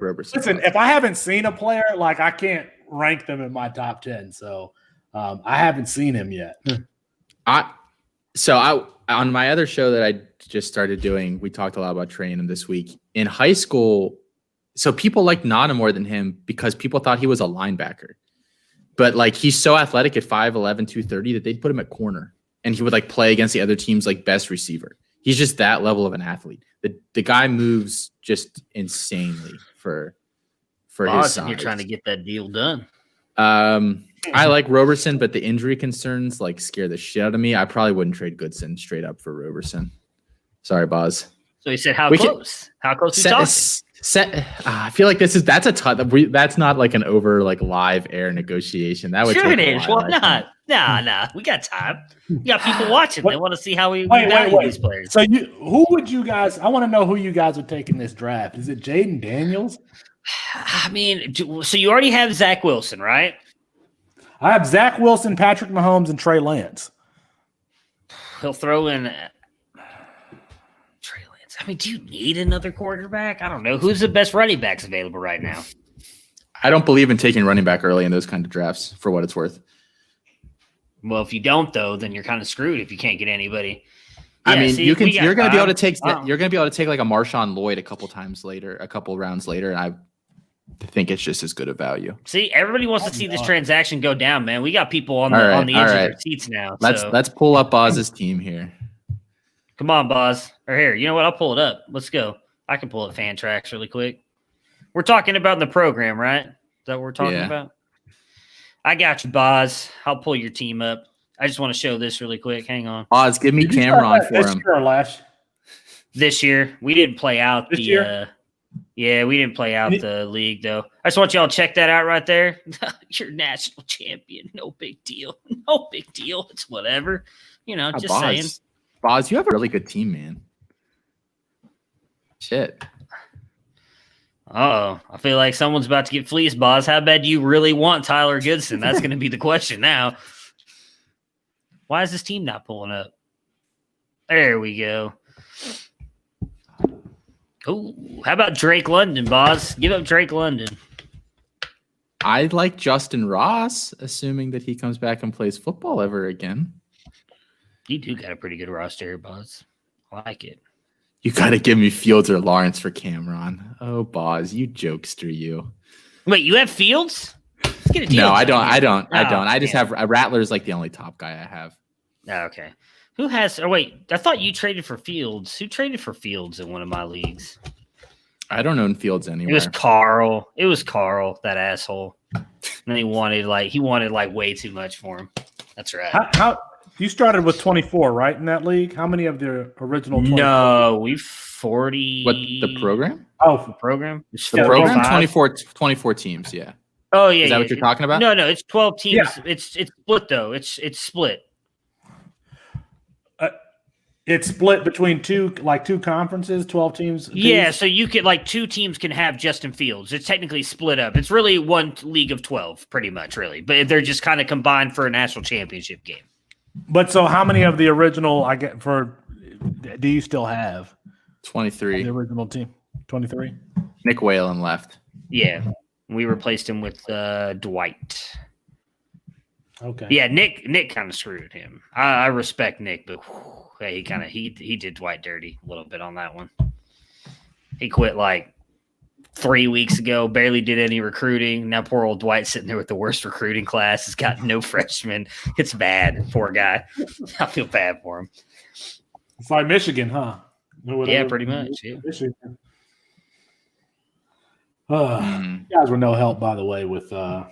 Roberson. Listen, if I haven't seen a player, like I can't rank them in my top 10. So I haven't seen him yet. On my other show that I just started doing, we talked a lot about training him this week. In high school, so people liked Nana more than him because people thought he was a linebacker. But like he's so athletic at 5'11", 230 that they'd put him at corner. And he would like play against the other team's like best receiver. He's just that level of an athlete. The guy moves just insanely for his size. You're trying to get that deal done. I like Roberson, but the injury concerns like scare the shit out of me. I probably wouldn't trade Goodson straight up for Roberson. Sorry, Boz. So he said, "How close? How close are you talking?" I feel like that's a tough. That's not like an over like live air negotiation. That would sure it is. Well, nah. We got time. You got people watching. They want to see how we value these players. So who would you guys? I want to know who you guys would take in this draft. Is it Jaden Daniels? I mean, so you already have Zach Wilson, right? I have Zach Wilson, Patrick Mahomes, and Trey Lance. He'll throw in Trey Lance. I mean, do you need another quarterback? I don't know. Who's the best running backs available right now? I don't believe in taking running back early in those kind of drafts, for what it's worth. Well, if you don't, though, then you're kind of screwed if you can't get anybody. Yeah, I mean, you're going to be able to take like a Marshawn Lloyd a couple rounds later, and I think it's just as good a value. See, everybody wants to see this transaction go down, man. We got people on the edge of their seats now. Let's pull up Boz's team here. Come on, Boz. Or here, you know what? I'll pull it up. Let's go. I can pull up fan tracks really quick. We're talking about the program, right? Is that what we're talking about? I got you, Boz. I'll pull your team up. I just want to show this really quick. Hang on. Oz, give me Cameron for him. This year, we didn't play out This year? Yeah, we didn't play out the league though. I just want y'all to check that out right there. You're national champion. No big deal. No big deal. It's whatever. Just saying. Boz, you have a really good team, man. Shit. I feel like someone's about to get fleeced, Boz. How bad do you really want Tyler Goodson? That's going to be the question now. Why is this team not pulling up? There we go. Oh, how about Drake London, Boz? Give up Drake London. I like Justin Ross, assuming that he comes back and plays football ever again. You do got a pretty good roster here, Boz. I like it. You got to give me Fields or Lawrence for Cameron. Oh, Boz, you jokester, you. Wait, you have Fields? Let's get a deal. No, I don't. I just have Rattler's like the only top guy I have. Oh, okay. Who has? Oh, wait. I thought you traded for Fields. Who traded for Fields in one of my leagues? I don't own Fields anywhere. It was Carl. That asshole. And then he wanted way too much for him. That's right. How you started with 24, right, in that league? How many of the original 24? No, we 40. What, the program? Oh, The program? It's The program, 45. 24 teams, yeah. Oh, yeah. Is that what you're talking about? No, it's 12 teams. Yeah. It's split, though. It's split. it's split between two conferences, 12 teams. Yeah, so you could two teams can have Justin Fields. It's technically split up. It's really one league of 12, pretty much, really. But they're just kind of combined for a national championship game. But so how many of the original do you still have? 23. The original team. 23? Nick Whalen left. Yeah. We replaced him with Dwight. Okay. Yeah, Nick kind of screwed him. I respect Nick, but he did Dwight dirty a little bit on that one. He quit 3 weeks ago, barely did any recruiting. Now poor old Dwight's sitting there with the worst recruiting class. He's got no freshmen. It's bad. Poor guy. I feel bad for him. It's like Michigan, huh? Yeah, pretty much. Yeah. Michigan. You guys were no help, by the way, with Well,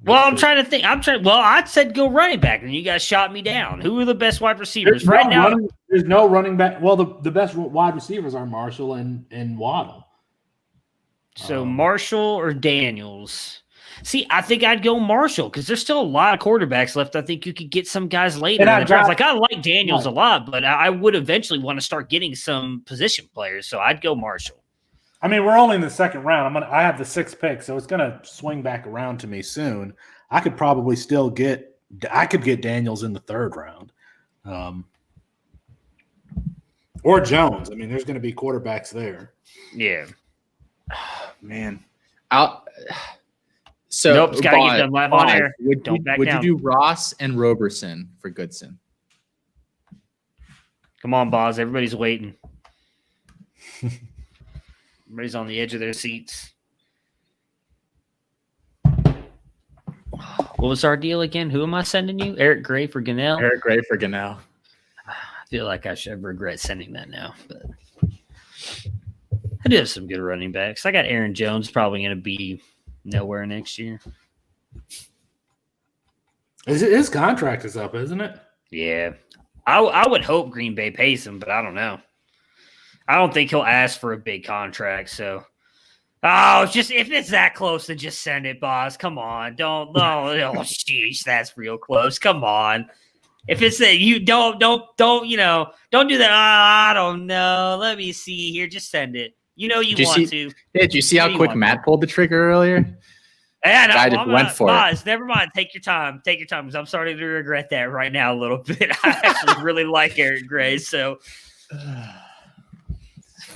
I'm trying to think. I said go running back, and you guys shot me down. Who are the best wide receivers right now? There's no running back. Well, the best wide receivers are Marshall and Waddle. So Marshall or Daniels? See, I think I'd go Marshall because there's still a lot of quarterbacks left. I think you could get some guys later in the draft. I like Daniels a lot, but I would eventually want to start getting some position players. So I'd go Marshall. I mean, we're only in the second round. I have the 6th pick, so it's gonna swing back around to me soon. I could probably still get Daniels in the 3rd round, or Jones. I mean, there's going to be quarterbacks there. Yeah, man. Nope, it's got to get done live on air. Would you do Ross and Roberson for Goodson? Come on, Boz. Everybody's waiting. Everybody's on the edge of their seats. What was our deal again? Who am I sending you? Eric Gray for Gunnell? Eric Gray for Gunnell. I feel like I should regret sending that now. But I do have some good running backs. I got Aaron Jones probably going to be nowhere next year. His contract is up, isn't it? Yeah. I would hope Green Bay pays him, but I don't know. I don't think he'll ask for a big contract, so if it's that close, then just send it, boss. Come on. Don't sheesh, that's real close. Come on. If it's that you don't do that. I don't know. Let me see here. Just send it. You want to. Did you see how quick Matt pulled the trigger earlier? Yeah, no, I just went for it. Never mind. Take your time. Because I'm starting to regret that right now a little bit. I actually really like Eric Gray, so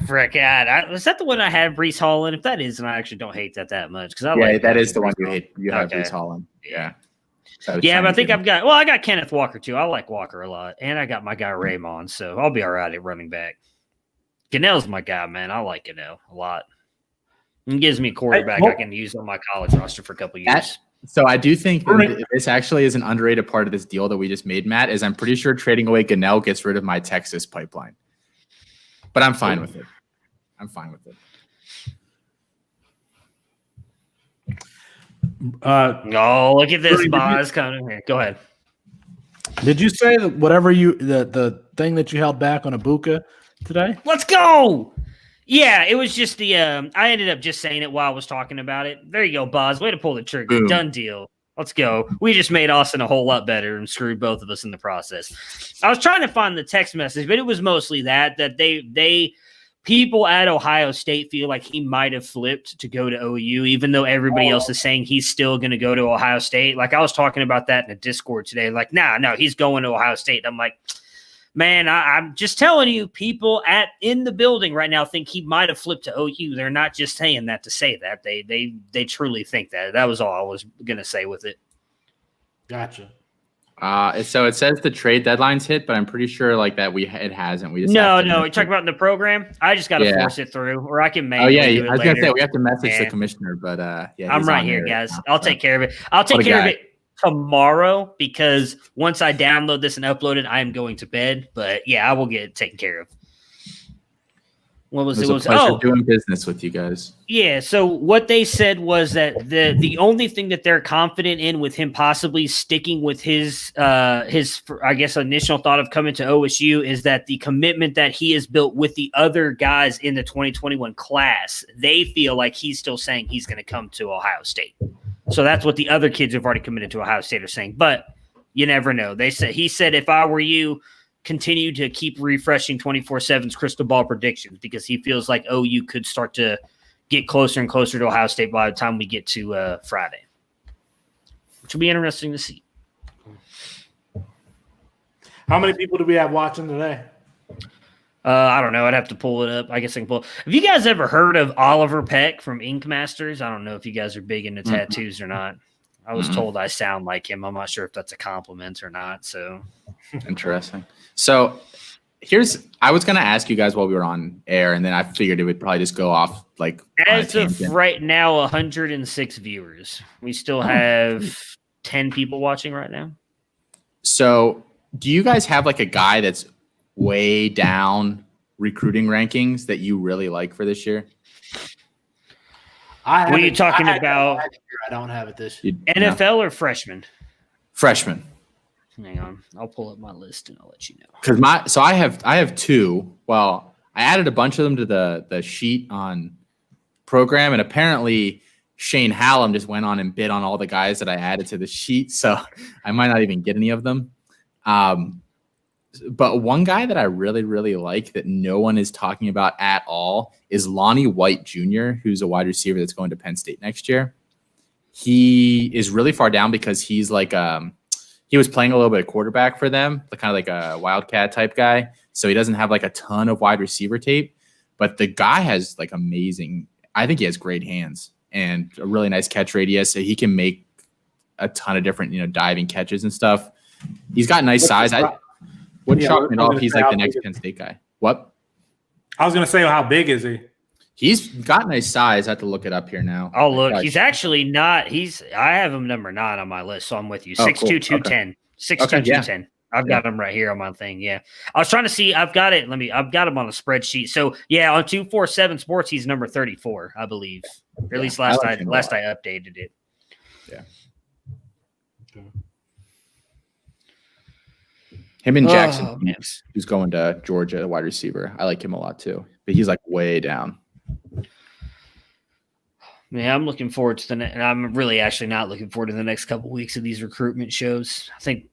frick out. Was that the one I had, Breece Hall in? If that is, and I actually don't hate that much because that is the one you hate. You have Breece Hall in. Yeah. But I think I got Kenneth Walker too. I like Walker a lot, and I got my guy Raymond, so I'll be all right at running back. Gunnell's my guy, man. I like Gunnell a lot. He gives me a quarterback I can use on my college roster for a couple of years. So I do think this actually is an underrated part of this deal that we just made, Matt, is I'm pretty sure trading away Gunnell gets rid of my Texas pipeline. But I'm fine with it. Look at this, Boz coming here. Go ahead. Did you say that whatever the thing that you held back on Ibuka today? Let's go. Yeah, it was just the I ended up just saying it while I was talking about it. There you go, Boz. Way to pull the trigger. Boom. Done deal. Let's go. We just made Austin a whole lot better and screwed both of us in the process. I was trying to find the text message, but it was mostly that they people at Ohio State feel like he might have flipped to go to OU, even though everybody else is saying he's still going to go to Ohio State. Like, I was talking about that in a Discord today. Like, no, he's going to Ohio State. I'm like, man, I'm just telling you, people in the building right now think he might have flipped to OU. They're not just saying that to say that. They truly think that. That was all I was going to say with it. Gotcha. So it says the trade deadline's hit, but I'm pretty sure like that it hasn't. We just no. We talked about in the program. I just got to force it through, or I can manually do it I was later. gonna say we have to message the commissioner, but I'm right here, guys. I'll take care of it. I'll take care of it tomorrow because once I download this and upload it, I am going to bed. But yeah, I will get it taken care of. What was it? Was a pleasure doing business with you guys. Yeah. So what they said was that the only thing that they're confident in with him possibly sticking with his I guess initial thought of coming to OSU is that the commitment that he has built with the other guys in the 2021 class, they feel like he's still saying he's going to come to Ohio State. So that's what the other kids who've already committed to Ohio State are saying. But you never know. He said, if I were you, continue to keep refreshing 24/7's crystal ball predictions because he feels like OU could start to get closer and closer to Ohio State by the time we get to Friday, which will be interesting to see. How many people do we have watching today? I don't know. I'd have to pull it up. I guess I can pull. Have you guys ever heard of Oliver Peck from Ink Masters? I don't know if you guys are big into tattoos or not. I was told I sound like him. I'm not sure if that's a compliment or not. So interesting. So I was going to ask you guys while we were on air, and then I figured it would probably just go off like as of right now, 106 viewers. We still have 10 people watching right now. So do you guys have like a guy that's way down recruiting rankings that you really like for this year? What are you talking about? I don't have it this year. NFL or freshman? Freshman. Hang on, I'll pull up my list and I'll let you know. Because I have two. Well, I added a bunch of them to the sheet on program, and apparently Shane Hallam just went on and bid on all the guys that I added to the sheet, so I might not even get any of them. But one guy that I really, really like that no one is talking about at all is Lonnie White Jr., who's a wide receiver that's going to Penn State next year. He is really far down because he's like he was playing a little bit of quarterback for them, kind of like a wildcat type guy. So he doesn't have like a ton of wide receiver tape, but the guy has like amazing. I think he has great hands and a really nice catch radius. So he can make a ton of different, diving catches and stuff. He's got nice size. Wouldn't shock me at all if he's like the next Penn State guy. What? I was going to say, how big is he? He's got nice size. I have to look it up here now. Oh, look, he's actually not. I have him number 9 on my list, so I'm with you. 6'2", 210. 6'2", 210. I've got him right here on my thing. Yeah, I was trying to see. I've got it. I've got him on a spreadsheet. So yeah, on 247 Sports, he's number 34, I believe. Or at least last I updated it. Yeah. Him and Jackson, who's going to Georgia, the wide receiver. I like him a lot too, but he's like way down. Yeah, I'm looking forward to and I'm really actually not looking forward to the next couple of weeks of these recruitment shows. I think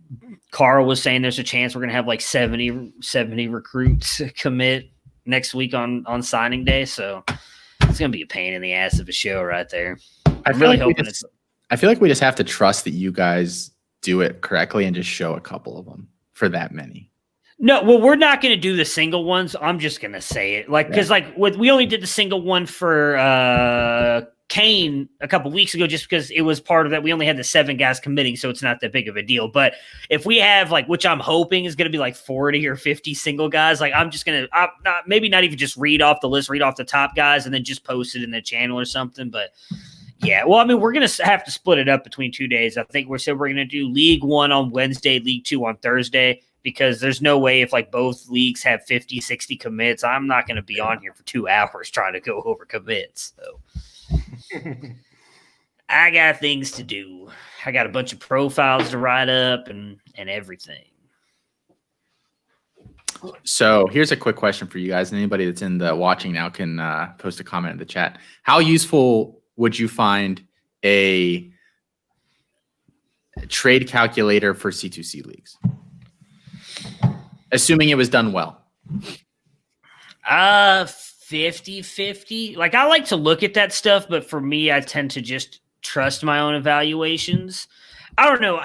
Carl was saying there's a chance we're going to have like 70 recruits commit next week on signing day. So it's going to be a pain in the ass of a show right there. I feel like we just have to trust that you guys do it correctly and just show a couple of them for that many. No, well, we're not going to do the single ones. I'm just going to say it. Because we only did the single one for Kane a couple weeks ago just because it was part of that. We only had the 7 guys committing, so it's not that big of a deal. But if we have, which I'm hoping is going to be like 40 or 50 single guys, I'm just going to maybe not even just read off the list, read off the top guys, and then just post it in the channel or something. But yeah, well, we're going to have to split it up between 2 days. I think we're going to do League 1 on Wednesday, League 2 on Thursday. Because there's no way if both leagues have 50, 60 commits, I'm not going to be on here for 2 hours trying to go over commits. So I got things to do. I got a bunch of profiles to write up and everything. So here's a quick question for you guys. And anybody that's in the watching now can post a comment in the chat. How useful would you find a trade calculator for C2C leagues? Assuming it was done well. 50-50. Like, I like to look at that stuff, but for me, I tend to just trust my own evaluations. I don't know.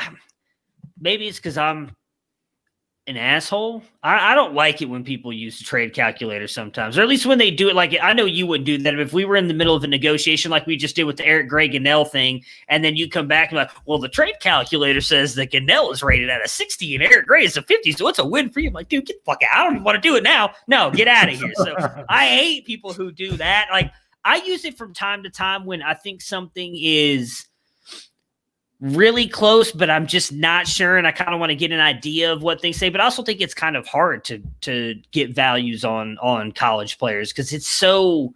Maybe it's because I'm an asshole. I don't like it when people use the trade calculator sometimes, or at least when they do it. Like, I know you wouldn't do that if we were in the middle of a negotiation like we just did with the Eric Gray Gannell thing, and then you come back and like, well, the trade calculator says that Gannell is rated at a 60 and Eric Gray is a 50, so it's a win for you. I'm like, dude, get the fuck out. I don't even want to do it now. No, get out of here. So I hate people who do that. Like, I use it from time to time when I think something is really close, but I'm just not sure, and I kind of want to get an idea of what they say. But I also think it's kind of hard to get values on college players because it's so.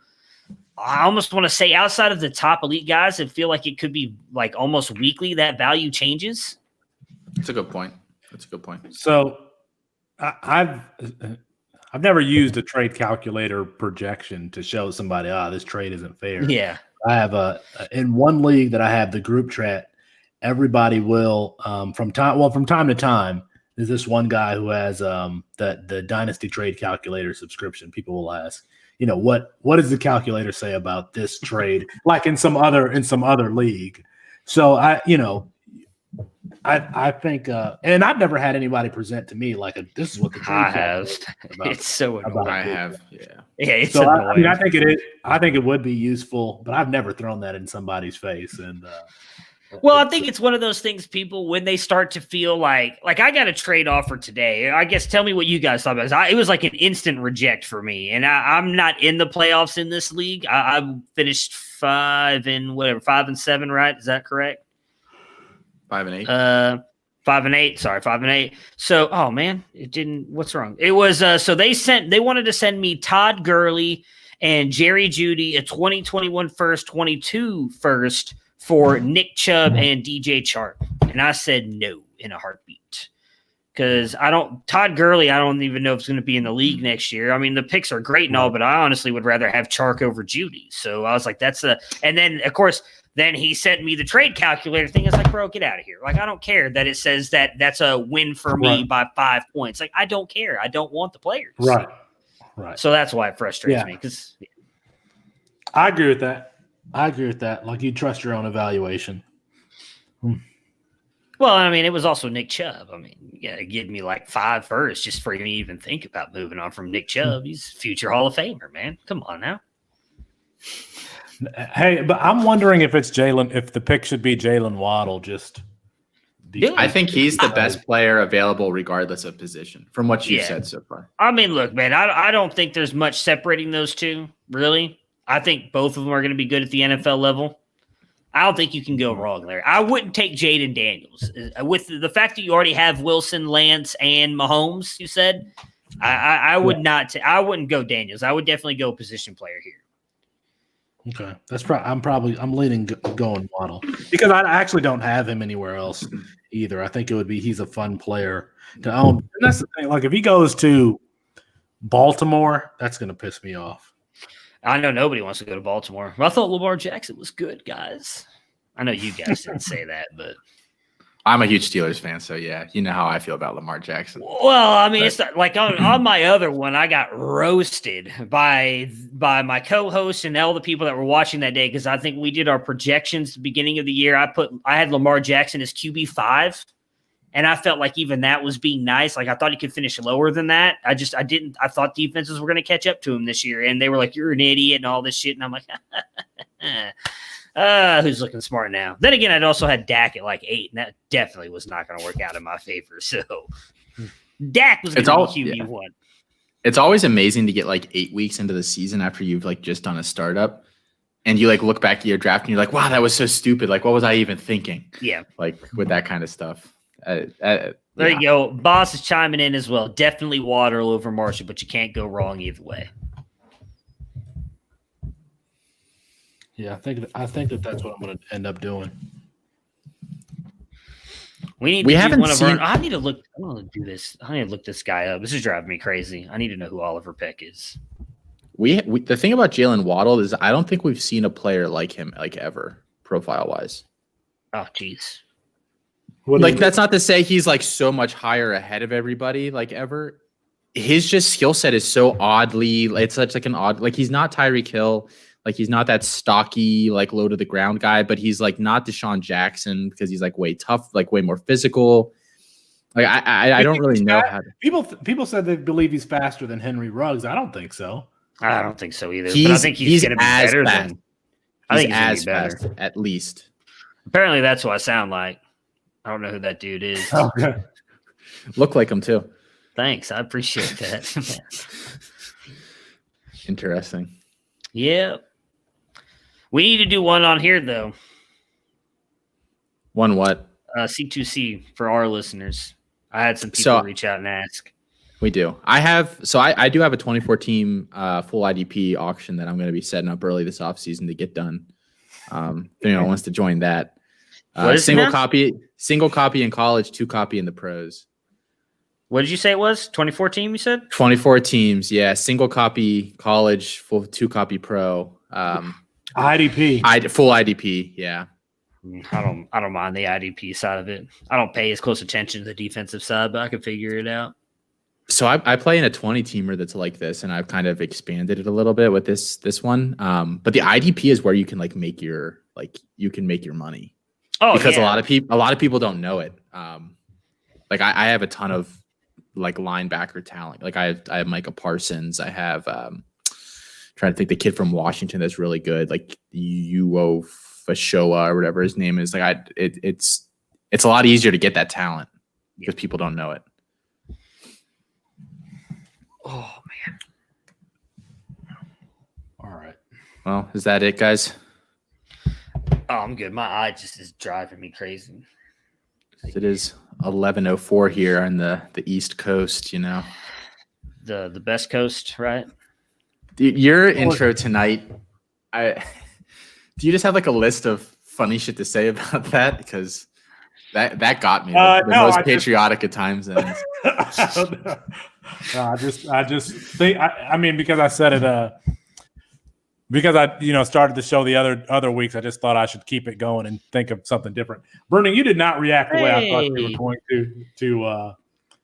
I almost want to say outside of the top elite guys, I feel like it could be like almost weekly that value changes. That's a good point. So I've never used a trade calculator projection to show somebody, this trade isn't fair. Yeah, I have in one league that I have the group chat. Everybody will from time to time. There's this one guy who has the Dynasty Trade Calculator subscription. People will ask, what does the calculator say about this trade? Like in some other league. So I think, and I've never had anybody present to me like this is what the trade I have. It's so annoying. I have, yeah. Yeah, it's so annoying. I think it is. I think it would be useful, but I've never thrown that in somebody's face. And well, I think it's one of those things people, when they start to feel like I got a trade offer today. I guess tell me what you guys thought about it. It was like an instant reject for me. And I'm not in the playoffs in this league. I finished 5-7, right? Is that correct? 5-8. 5-8. Sorry, 5-8. So, oh man, it didn't. What's wrong? It was so they wanted to send me Todd Gurley and Jerry Jeudy, a 2021 first, 22 first, for Nick Chubb and DJ Chark. And I said no in a heartbeat. Because Todd Gurley, I don't even know if it's going to be in the league next year. I mean, the picks are great and all, but I honestly would rather have Chark over Jeudy. So I was like, and then of course, then he sent me the trade calculator thing. It's like, bro, get out of here. Like, I don't care that it says that that's a win for me by 5 points. Like, I don't care. I don't want the players. Right. So that's why it frustrates me. Because I agree with that. Like, you trust your own evaluation. Well, I mean, it was also Nick Chubb. I mean, you got to give me like 5 first just for me to even think about moving on from Nick Chubb. He's future Hall of Famer, man. Come on now. Hey, but I'm wondering if the pick should be Jalen Waddle. I think he's the best player available regardless of position from what you said so far. I mean, look, man, I don't think there's much separating those two, really. I think both of them are going to be good at the NFL level. I don't think you can go wrong there. I wouldn't take Jaden Daniels. With the fact that you already have Wilson, Lance, and Mahomes, you said, I would not. I wouldn't go Daniels. I would definitely go position player here. Okay, I'm leaning going Waddle because I actually don't have him anywhere else either. I think he's a fun player to own. And that's the thing. Like, if he goes to Baltimore, that's going to piss me off. I know nobody wants to go to Baltimore. I thought Lamar Jackson was good, guys. I know you guys didn't say that, but I'm a huge Steelers fan, so yeah, you know how I feel about Lamar Jackson. Well, I mean, it's not, like on my other one, I got roasted by my co-host and all the people that were watching that day because I think we did our projections at the beginning of the year. I had Lamar Jackson as QB5. And I felt like even that was being nice. Like, I thought he could finish lower than that. I thought defenses were going to catch up to him this year. And they were like, you're an idiot and all this shit. And I'm like, who's looking smart now? Then again, I'd also had Dak at like 8. And that definitely was not going to work out in my favor. So Dak was going to be QB1. Yeah. It's always amazing to get like 8 weeks into the season after you've like just done a startup. And you like look back at your draft and you're like, wow, that was so stupid. Like, what was I even thinking? Yeah. Like with that kind of stuff. There you go. Boss is chiming in as well. Definitely Waddle over Marshall, but you can't go wrong either way. Yeah, I think that's what I'm going to end up doing. We need. We to haven't do one of seen- our. I need to look. I want to do this. I need to look this guy up. This is driving me crazy. I need to know who Oliver Peck is. We the thing about Jalen Waddle is I don't think we've seen a player like him like ever profile wise. Oh, jeez. Like that's not to say he's like so much higher ahead of everybody like ever. His just skill set is so oddly. It's such like an odd. Like he's not Tyreek Hill. Like he's not that stocky like low to the ground guy, but he's like not Deshaun Jackson because he's like way tough, like way more physical. Like I don't really know how to. People said they believe he's faster than Henry Ruggs. I don't think so. I don't think so either. But I think he's going to be better than. I think he's as gonna be better. fast at least. Apparently, that's what I sound like. I don't know who that dude is. Okay. Look like him too. Thanks, I appreciate that. Interesting. Yeah. We need to do one on here though. One what? C2C for our listeners. I had some people reach out and ask. We do. I do have a 24 team full IDP auction that I'm going to be setting up early this offseason to get done. If anyone wants to join that. What is single copy in college, 2 copy in the pros. What did you say it was? 24 team, you said? 24 teams, yeah. Single copy college, full 2 copy pro. IDP. Full IDP, yeah. I don't mind the IDP side of it. I don't pay as close attention to the defensive side, but I can figure it out. So I play in a 20 teamer that's like this, and I've kind of expanded it a little bit with this one. But the IDP is where you can make your money. Oh, because yeah. a lot of people don't know it. I have a ton of linebacker talent. Like I have Micah Parsons. I have trying to think the kid from Washington that's really good, like Uo Fashoa or whatever his name is. It's a lot easier to get that talent because people don't know it. Oh man. All right. Well, is that it, guys? Oh, I'm good. My eye just is driving me crazy. It is 11:04 here on the East Coast. You know, the best coast, right? Dude, your intro tonight. Do you just have like a list of funny shit to say about that? Because that got me the most patriotic at times. And I just think I mean because I said it because I started the show the other weeks. I just thought I should keep it going and think of something different. Vernon, you did not react the way I thought you were going to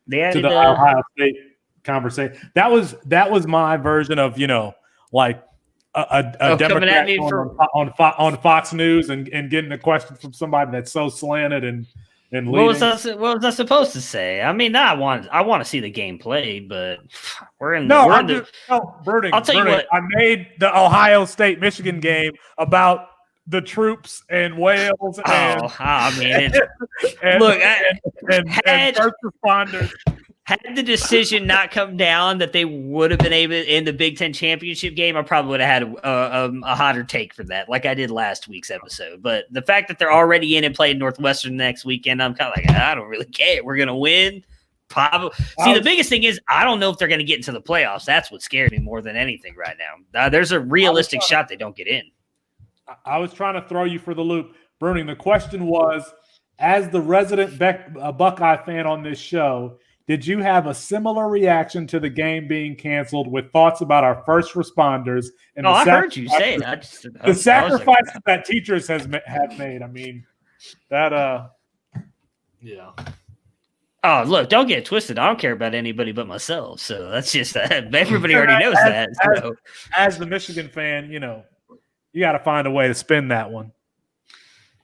the Ohio State conversation. That was my version of like a Democrat on Fox News and getting a question from somebody that's so slanted and what was I supposed to say? I mean, I want to see the game played, but Vernon, I'll tell you what. I made the Ohio State Michigan game about the troops and Wales and first responders. Had the decision not come down that they would have been able in the Big Ten championship game, I probably would have had a hotter take for that, like I did last week's episode. But the fact that they're already in and playing Northwestern next weekend, I'm kind of like, I don't really care. We're gonna win. Probably. See, the biggest thing is I don't know if they're going to get into the playoffs. That's what scares me more than anything right now. There's a realistic shot they don't get in. I was trying to throw you for the loop, Burning. The question was, as the resident Buckeye fan on this show, did you have a similar reaction to the game being canceled with thoughts about our first responders? And I heard you say it. The sacrifices that teachers have made. I mean, that yeah. Oh, look, don't get it twisted. I don't care about anybody but myself. So that's just everybody already knows that. So. As the Michigan fan, you got to find a way to spin that one.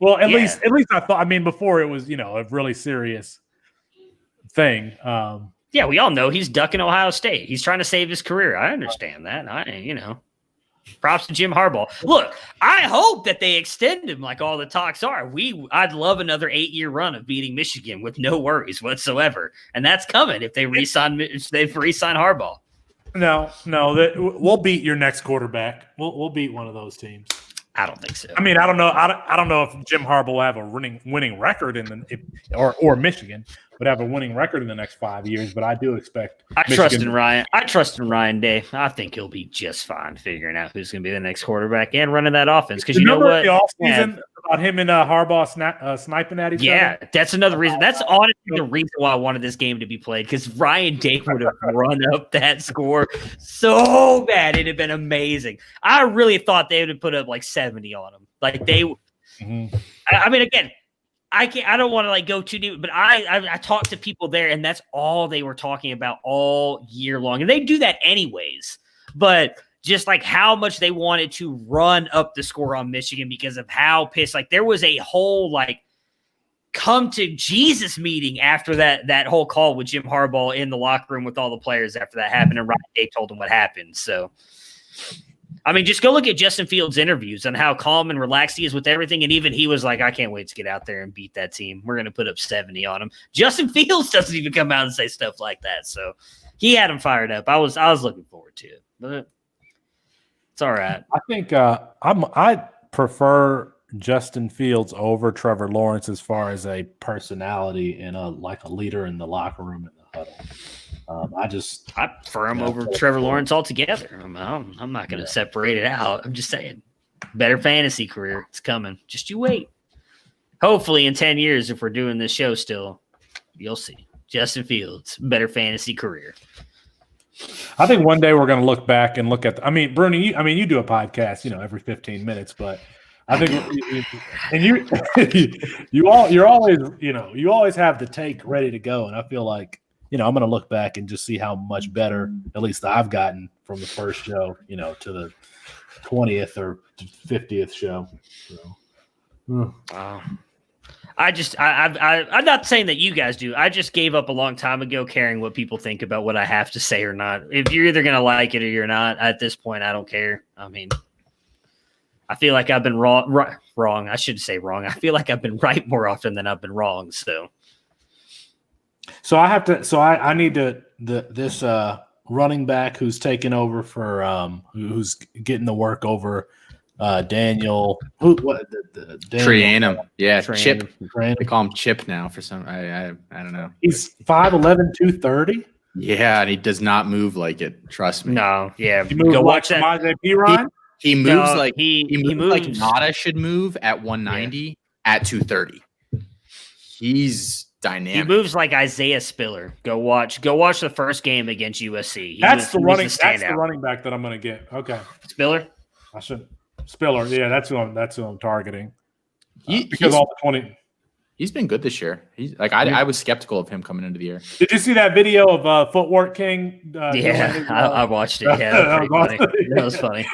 Well, at least I thought. I mean, before it was, a really serious thing. Yeah, we all know he's ducking Ohio State. He's trying to save his career. I understand that. Props to Jim Harbaugh. Look, I hope that they extend him like all the talks are. I'd love another 8-year run of beating Michigan with no worries whatsoever, and that's coming if they re-sign Harbaugh. No, we'll beat your next quarterback. We'll beat one of those teams. I don't think so. I mean, I don't know. I don't know if Jim Harbaugh will have a winning record or Michigan would have a winning record in the next 5 years, but I do expect. I trust in Ryan. I trust in Ryan Day. I think he'll be just fine figuring out who's going to be the next quarterback and running that offense. Because you know what? The about him and Harbaugh sniping at each other? Yeah, that's another reason. That's honestly the reason why I wanted this game to be played, because Ryan Day would have run up that score so bad. It'd have been amazing. I really thought they would have put up like 70 on him. Like they I mean, again, I don't want to like go too deep, but I talked to people there, and that's all they were talking about all year long. And they do that anyways. But just like how much they wanted to run up the score on Michigan because of how pissed. Like there was a whole like come to Jesus meeting after that whole call with Jim Harbaugh in the locker room with all the players after that happened, and Ryan Day told them what happened. So, I mean, just go look at Justin Fields' interviews and how calm and relaxed he is with everything. And even he was like, I can't wait to get out there and beat that team. We're going to put up 70 on them. Justin Fields doesn't even come out and say stuff like that. So he had him fired up. I was looking forward to it. But it's all right. I think I prefer Justin Fields over Trevor Lawrence as far as a personality and a leader in the locker room in the huddle. I prefer him over Trevor Lawrence altogether. I'm not going to separate it out. I'm just saying, better fantasy career. It's coming. Just you wait. Hopefully in 10 years, if we're doing this show still, you'll see Justin Fields, better fantasy career. I think one day we're going to look back and look at. Bruni, you do a podcast, every 15 minutes, but I think, and you always have the take ready to go, and I feel like I'm going to look back and just see how much better, at least I've gotten from the first show, to the 20th or 50th show. So. Wow. I'm not saying that you guys do. I just gave up a long time ago caring what people think about what I have to say or not. If you're either going to like it or you're not, at this point, I don't care. I mean, I feel like I've been wrong. I should say wrong. I feel like I've been right more often than I've been wrong. So I have to. So I need this running back who's taking over for who's getting the work over Daniel. Trianum. Yeah, Chip. They call him Chip now for some. I don't know. He's 5'11", 230. Yeah, and he does not move like it. Trust me. No, yeah. Go watch that. He moves like he moves like moves. Nada should move at 190 at 230. He's dynamic. He moves like Isaiah Spiller. Go watch the first game against USC. That's the running back that I'm going to get. Okay, Spiller. I should Spiller. Yeah, that's who I'm targeting. Because all the 20. He's been good this year. He's like I was skeptical of him coming into the year. Did you see that video of Footwork King? I watched it. Yeah, that was funny.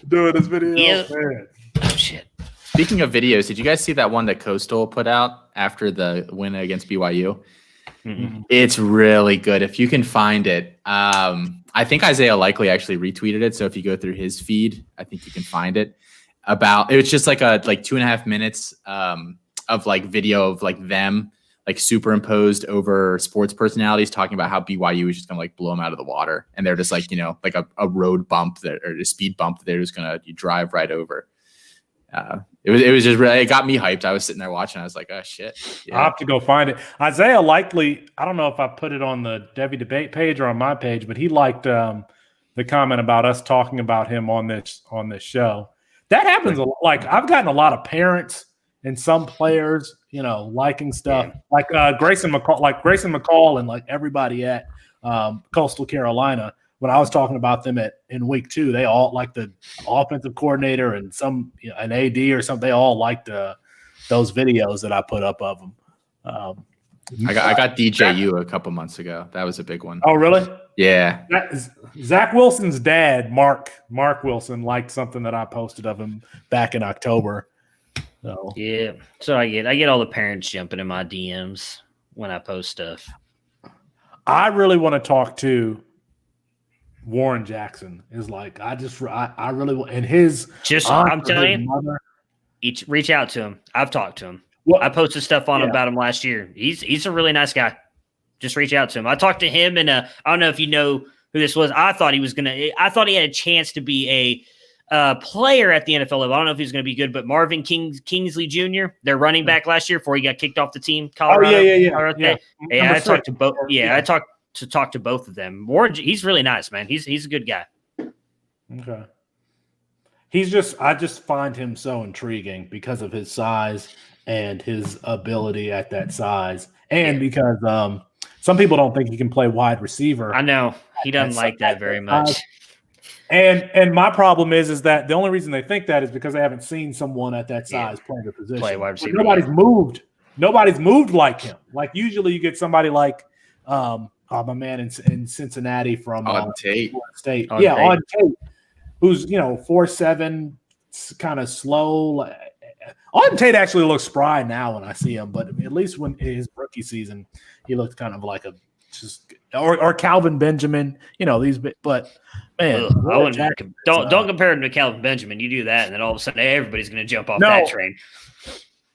Doing this video. Yeah. Man. Oh shit. Speaking of videos, did you guys see that one that Coastal put out after the win against BYU? Mm-hmm. It's really good. If you can find it. I think Isaiah Likely actually retweeted it. So if you go through his feed, I think you can find it. It was just like 2.5 minutes of like video of like them like superimposed over sports personalities talking about how BYU is just gonna like blow them out of the water, and they're just like like a road bump or a speed bump that they're just gonna drive right over. It was just really, it got me hyped. I was sitting there watching. I was like, oh shit. Yeah. I'll have to go find it. Isaiah Likely, I don't know if I put it on the Devy debate page or on my page, but he liked the comment about us talking about him on this show. That happens a lot. Like I've gotten a lot of parents and some players, liking stuff like Grayson McCall and like everybody at Coastal Carolina. When I was talking about them in week 2, they all like the offensive coordinator and an AD or something. They all liked those videos that I put up of them. I got DJU a couple months ago. That was a big one. Oh, really? Yeah. Zach Wilson's dad, Mark Wilson, liked something that I posted of him back in October. So. Yeah. So I get all the parents jumping in my DMs when I post stuff. I really want to talk to Warren Jackson. Is like I really want, and his I'm telling you, reach out to him. I've talked to him. Well, I posted stuff on him about him last year. He's a really nice guy. Just reach out to him. I talked to him, and I don't know if you know who this was. I thought he had a chance to be a player at the NFL level. I don't know if he's going to be good, but Marvin Kingsley Jr., their running back last year before he got kicked off the team. Colorado. I talked to both. I talked to both of them. Warren, he's really nice, man. He's a good guy. Okay. I just find him so intriguing because of his size and his ability at that size, and because some people don't think he can play wide receiver. I know he doesn't like that very much. And my problem is that the only reason they think that is because they haven't seen someone at that size play the position. Play wide receiver. Nobody's moved. Nobody's moved like him. Like usually you get somebody like my man in Cincinnati from Auden Tate. State. Auden Tate, who's 4'7", kind of slow. Auden Tate actually looks spry now when I see him, but at least when his rookie season, he looked kind of like or Calvin Benjamin, but man, I wouldn't don't compare him to Calvin Benjamin. You do that, and then all of a sudden everybody's going to jump off that train.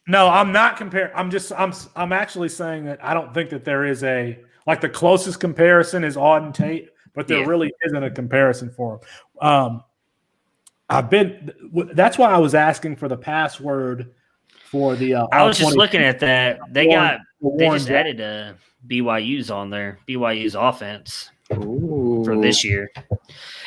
No, I'm not comparing. I'm actually saying that I don't think that there is the closest comparison is Auden Tate, but there really isn't a comparison for him. That's why I was asking for the password for the. I was just looking at that. They just added BYU's on there. BYU's offense for this year.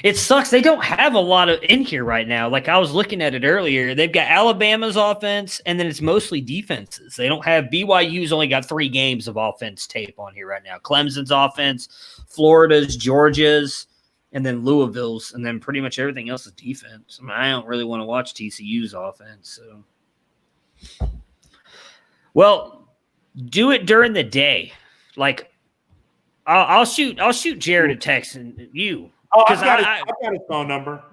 It sucks. They don't have a lot of in here right now. Like I was looking at it earlier. They've got Alabama's offense, and then it's mostly defenses. They don't have BYU's only got 3 games of offense tape on here right now. Clemson's offense, Florida's, Georgia's, and then Louisville's, and then pretty much everything else is defense. I mean, I don't really want to watch TCU's offense. So, well, do it during the day. I'll shoot Jared a text and you. Oh, I've got his phone number.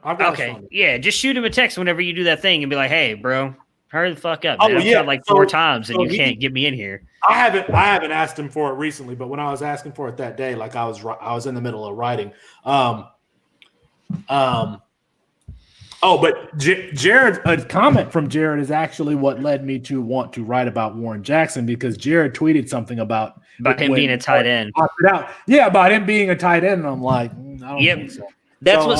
Yeah, just shoot him a text whenever you do that thing and be like, "Hey, bro, hurry the fuck up, man. Oh, I've tried like 4 times and you can't get me in here." I haven't asked him for it recently, but when I was asking for it that day, like I was in the middle of writing. But Jared, a comment from Jared is actually what led me to want to write about Warren Jackson, because Jared tweeted something about him being a tight end. About him being a tight end, and I'm like, I don't think so. That's what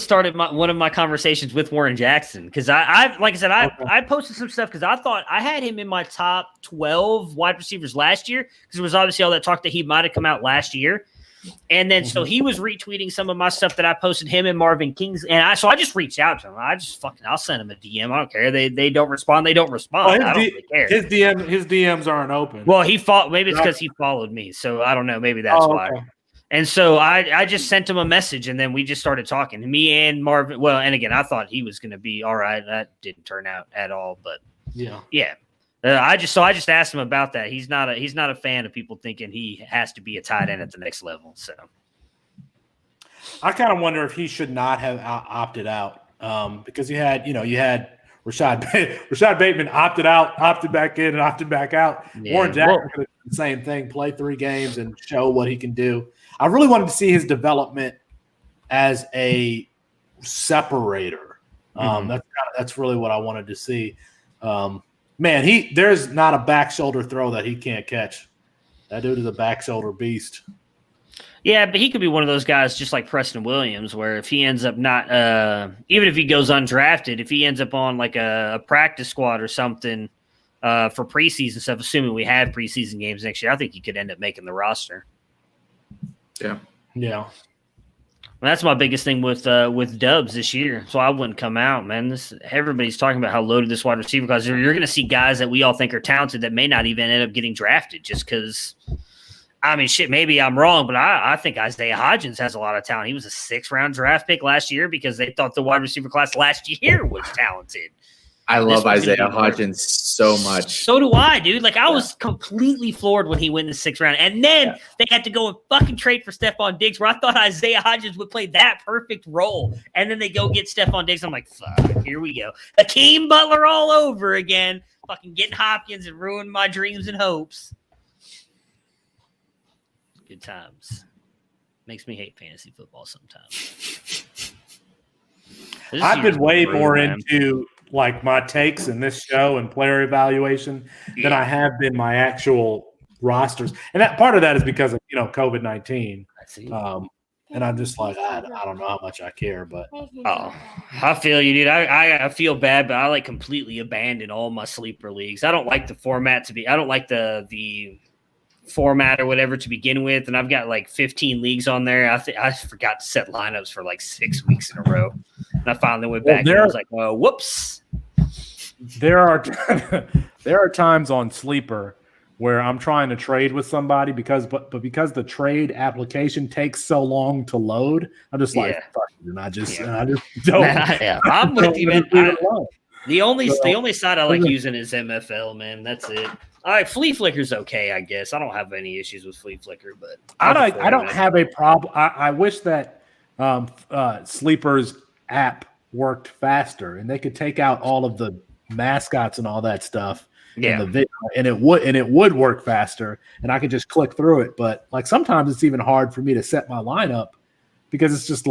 started one of my conversations with Warren Jackson, because I posted some stuff because I thought I had him in my top 12 wide receivers last year, because there was obviously all that talk that he might have come out last year. And then so he was retweeting some of my stuff that I posted, him and Marvin King's, and I just reached out to him. I'll send him a DM. I don't care. They don't respond. They don't respond. I don't really care. His DMs aren't open. Well, maybe it's because he followed me. So I don't know. Maybe that's why. Okay. And so I just sent him a message, and then we just started talking. Me and Marvin. Well, and again, I thought he was going to be all right. That didn't turn out at all. But yeah. I just asked him about that. He's not a fan of people thinking he has to be a tight end at the next level. So I kind of wonder if he should not have opted out, because you had Rashad Bateman opted out, opted back in, and opted back out. Yeah. Warren Jackson could do the same thing: play 3 games and show what he can do. I really wanted to see his development as a separator. That's really what I wanted to see. Man, there's not a back shoulder throw that he can't catch. That dude is a back shoulder beast. Yeah, but he could be one of those guys just like Preston Williams, where if he ends up not even if he goes undrafted, if he ends up on like a practice squad or something for preseason stuff, assuming we have preseason games next year, I think he could end up making the roster. Yeah. Well, that's my biggest thing with Dubs this year. So I wouldn't come out, man. Everybody's talking about how loaded this wide receiver class is. You're going to see guys that we all think are talented that may not even end up getting drafted just because. I mean, shit, maybe I'm wrong, but I think Isaiah Hodgins has a lot of talent. He was a 6th-round draft pick last year because they thought the wide receiver class last year was talented. I love Isaiah Hodgins so much. So do I, dude. Like, I was completely floored when he went in the 6th round. And then they had to go and fucking trade for Stephon Diggs, where I thought Isaiah Hodgins would play that perfect role. And then they go get Stephon Diggs. I'm like, fuck, here we go. Hakeem Butler all over again. Fucking getting Hopkins and ruining my dreams and hopes. Good times. Makes me hate fantasy football sometimes. I've been way more into like my takes in this show and player evaluation than I have been my actual rosters. And that part of that is because of, COVID-19. And I'm just like, I don't know how much I care, but I feel you, dude. I feel bad, but I like completely abandoned all my sleeper leagues. I don't like the format I don't like the format or whatever to begin with, and I've got like 15 leagues on there. I forgot to set lineups for like 6 weeks in a row. And I finally went back and I was like, oh, whoops. There are there are times on Sleeper where I'm trying to trade with somebody because the trade application takes so long to load, I'm just like, fuck it, and I just don't. I'm with you, man. The only site I like Okay. using is MFL, man. That's it. All right, Flea Flicker's okay, I guess. I don't have any issues with Flea Flicker, but I don't have a problem. I wish that Sleeper's app worked faster and they could take out all of the mascots and all that stuff in the video, and it would work faster, and I could just click through it. But like sometimes it's even hard for me to set my lineup because it's just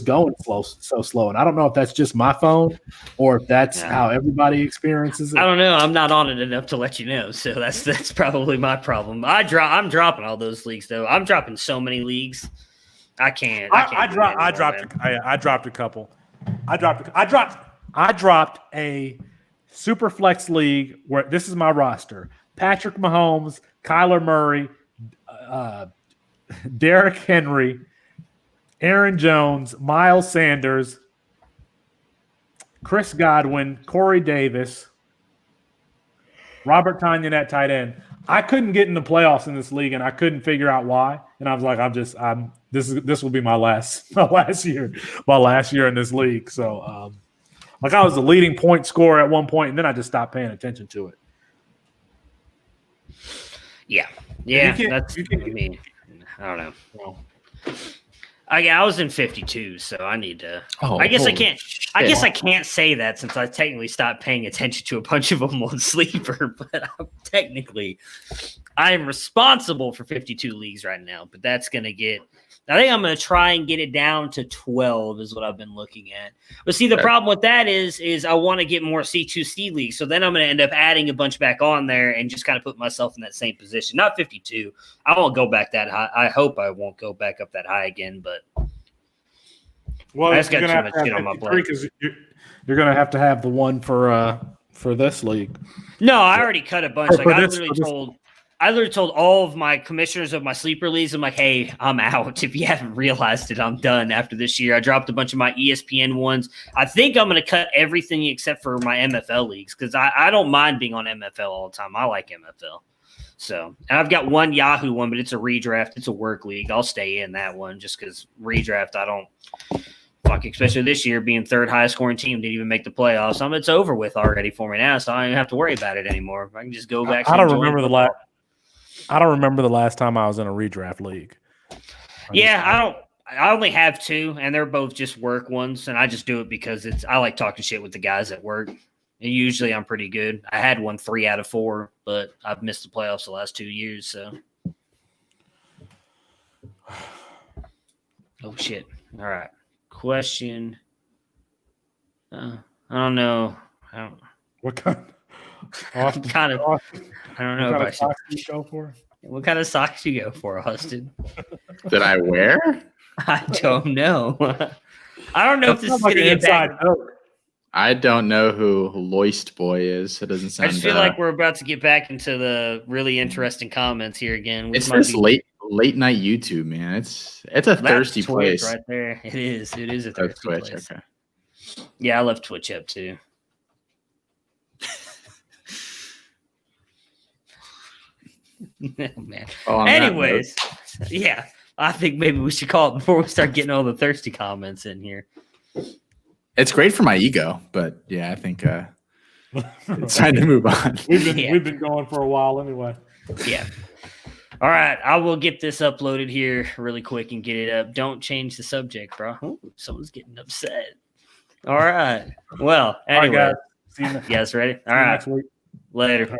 going so slow. And I don't know if that's just my phone or if that's how everybody experiences it. I don't know. I'm not on it enough to let you know, so that's probably my problem. I'm dropping all those leagues though. I'm dropping so many leagues. I can't. I dropped a couple. I dropped a super flex league where this is my roster: Patrick Mahomes, Kyler Murray, Derrick Henry, Aaron Jones, Miles Sanders, Chris Godwin, Corey Davis, Robert Tonyan at tight end. I couldn't get in the playoffs in this league, and I couldn't figure out why. And I was like, this will be my last year in this league. So, like I was the leading point scorer at one point, and then I just stopped paying attention to it. Yeah. That's I mean, I don't know. Well, I was in 52, so I need to. I guess I can't. Shit. I guess I can't say that since I technically stopped paying attention to a bunch of them on Sleeper. But I am responsible for 52 leagues right now. But that's gonna get. I think I'm gonna try and get it down to 12 is what I've been looking at. But see, the problem with that is I want to get more C2C leagues. So then I'm gonna end up adding a bunch back on there and just kind of put myself in that same position. Not 52. I won't go back that high. I hope I won't go back up that high again. But well, I just got too much shit on my plate. You're gonna have to have the one for this league. No, I already cut a bunch. Like I literally told all of my commissioners of my sleeper leagues, I'm like, hey, I'm out. If you haven't realized it, I'm done after this year. I dropped a bunch of my ESPN ones. I think I'm going to cut everything except for my MFL leagues because I don't mind being on MFL all the time. I like MFL. So, and I've got one Yahoo one, but it's a redraft. It's a work league. I'll stay in that one just because redraft, I don't fuck, especially this year being third highest scoring team, didn't even make the playoffs. It's over with already for me now, so I don't even have to worry about it anymore. I can just go back. I don't remember the last time I was in a redraft league. I only have two, and they're both just work ones, and I just do it because I like talking shit with the guys at work. And usually I'm pretty good. I had one 3 out of 4, but I've missed the playoffs the last 2 years, so. Oh, shit. All right. Question. I don't know. What kind? Austin, I don't know if I should. You go for? What kind of socks you go for, Austin? That I wear? I don't know. I don't know if this is going to get back. I don't know who Loist Boy is. It doesn't sound. I just feel like we're about to get back into the really interesting comments here again. It's this late night YouTube, man. It's a thirsty place right there. It is. It is a thirsty Twitch, place. okay. Yeah, I left Twitch up too. Man. Anyways, yeah, I think maybe we should call it before we start getting all the thirsty comments in here. It's great for my ego, but yeah, I think it's time to move on. We've been going for a while anyway. Yeah. All right, I will get this uploaded here really quick and get it up. Don't change the subject, bro. Ooh, someone's getting upset. All right. Well, anyway. All right, guys. See you guys ready? All right. Next week. Later.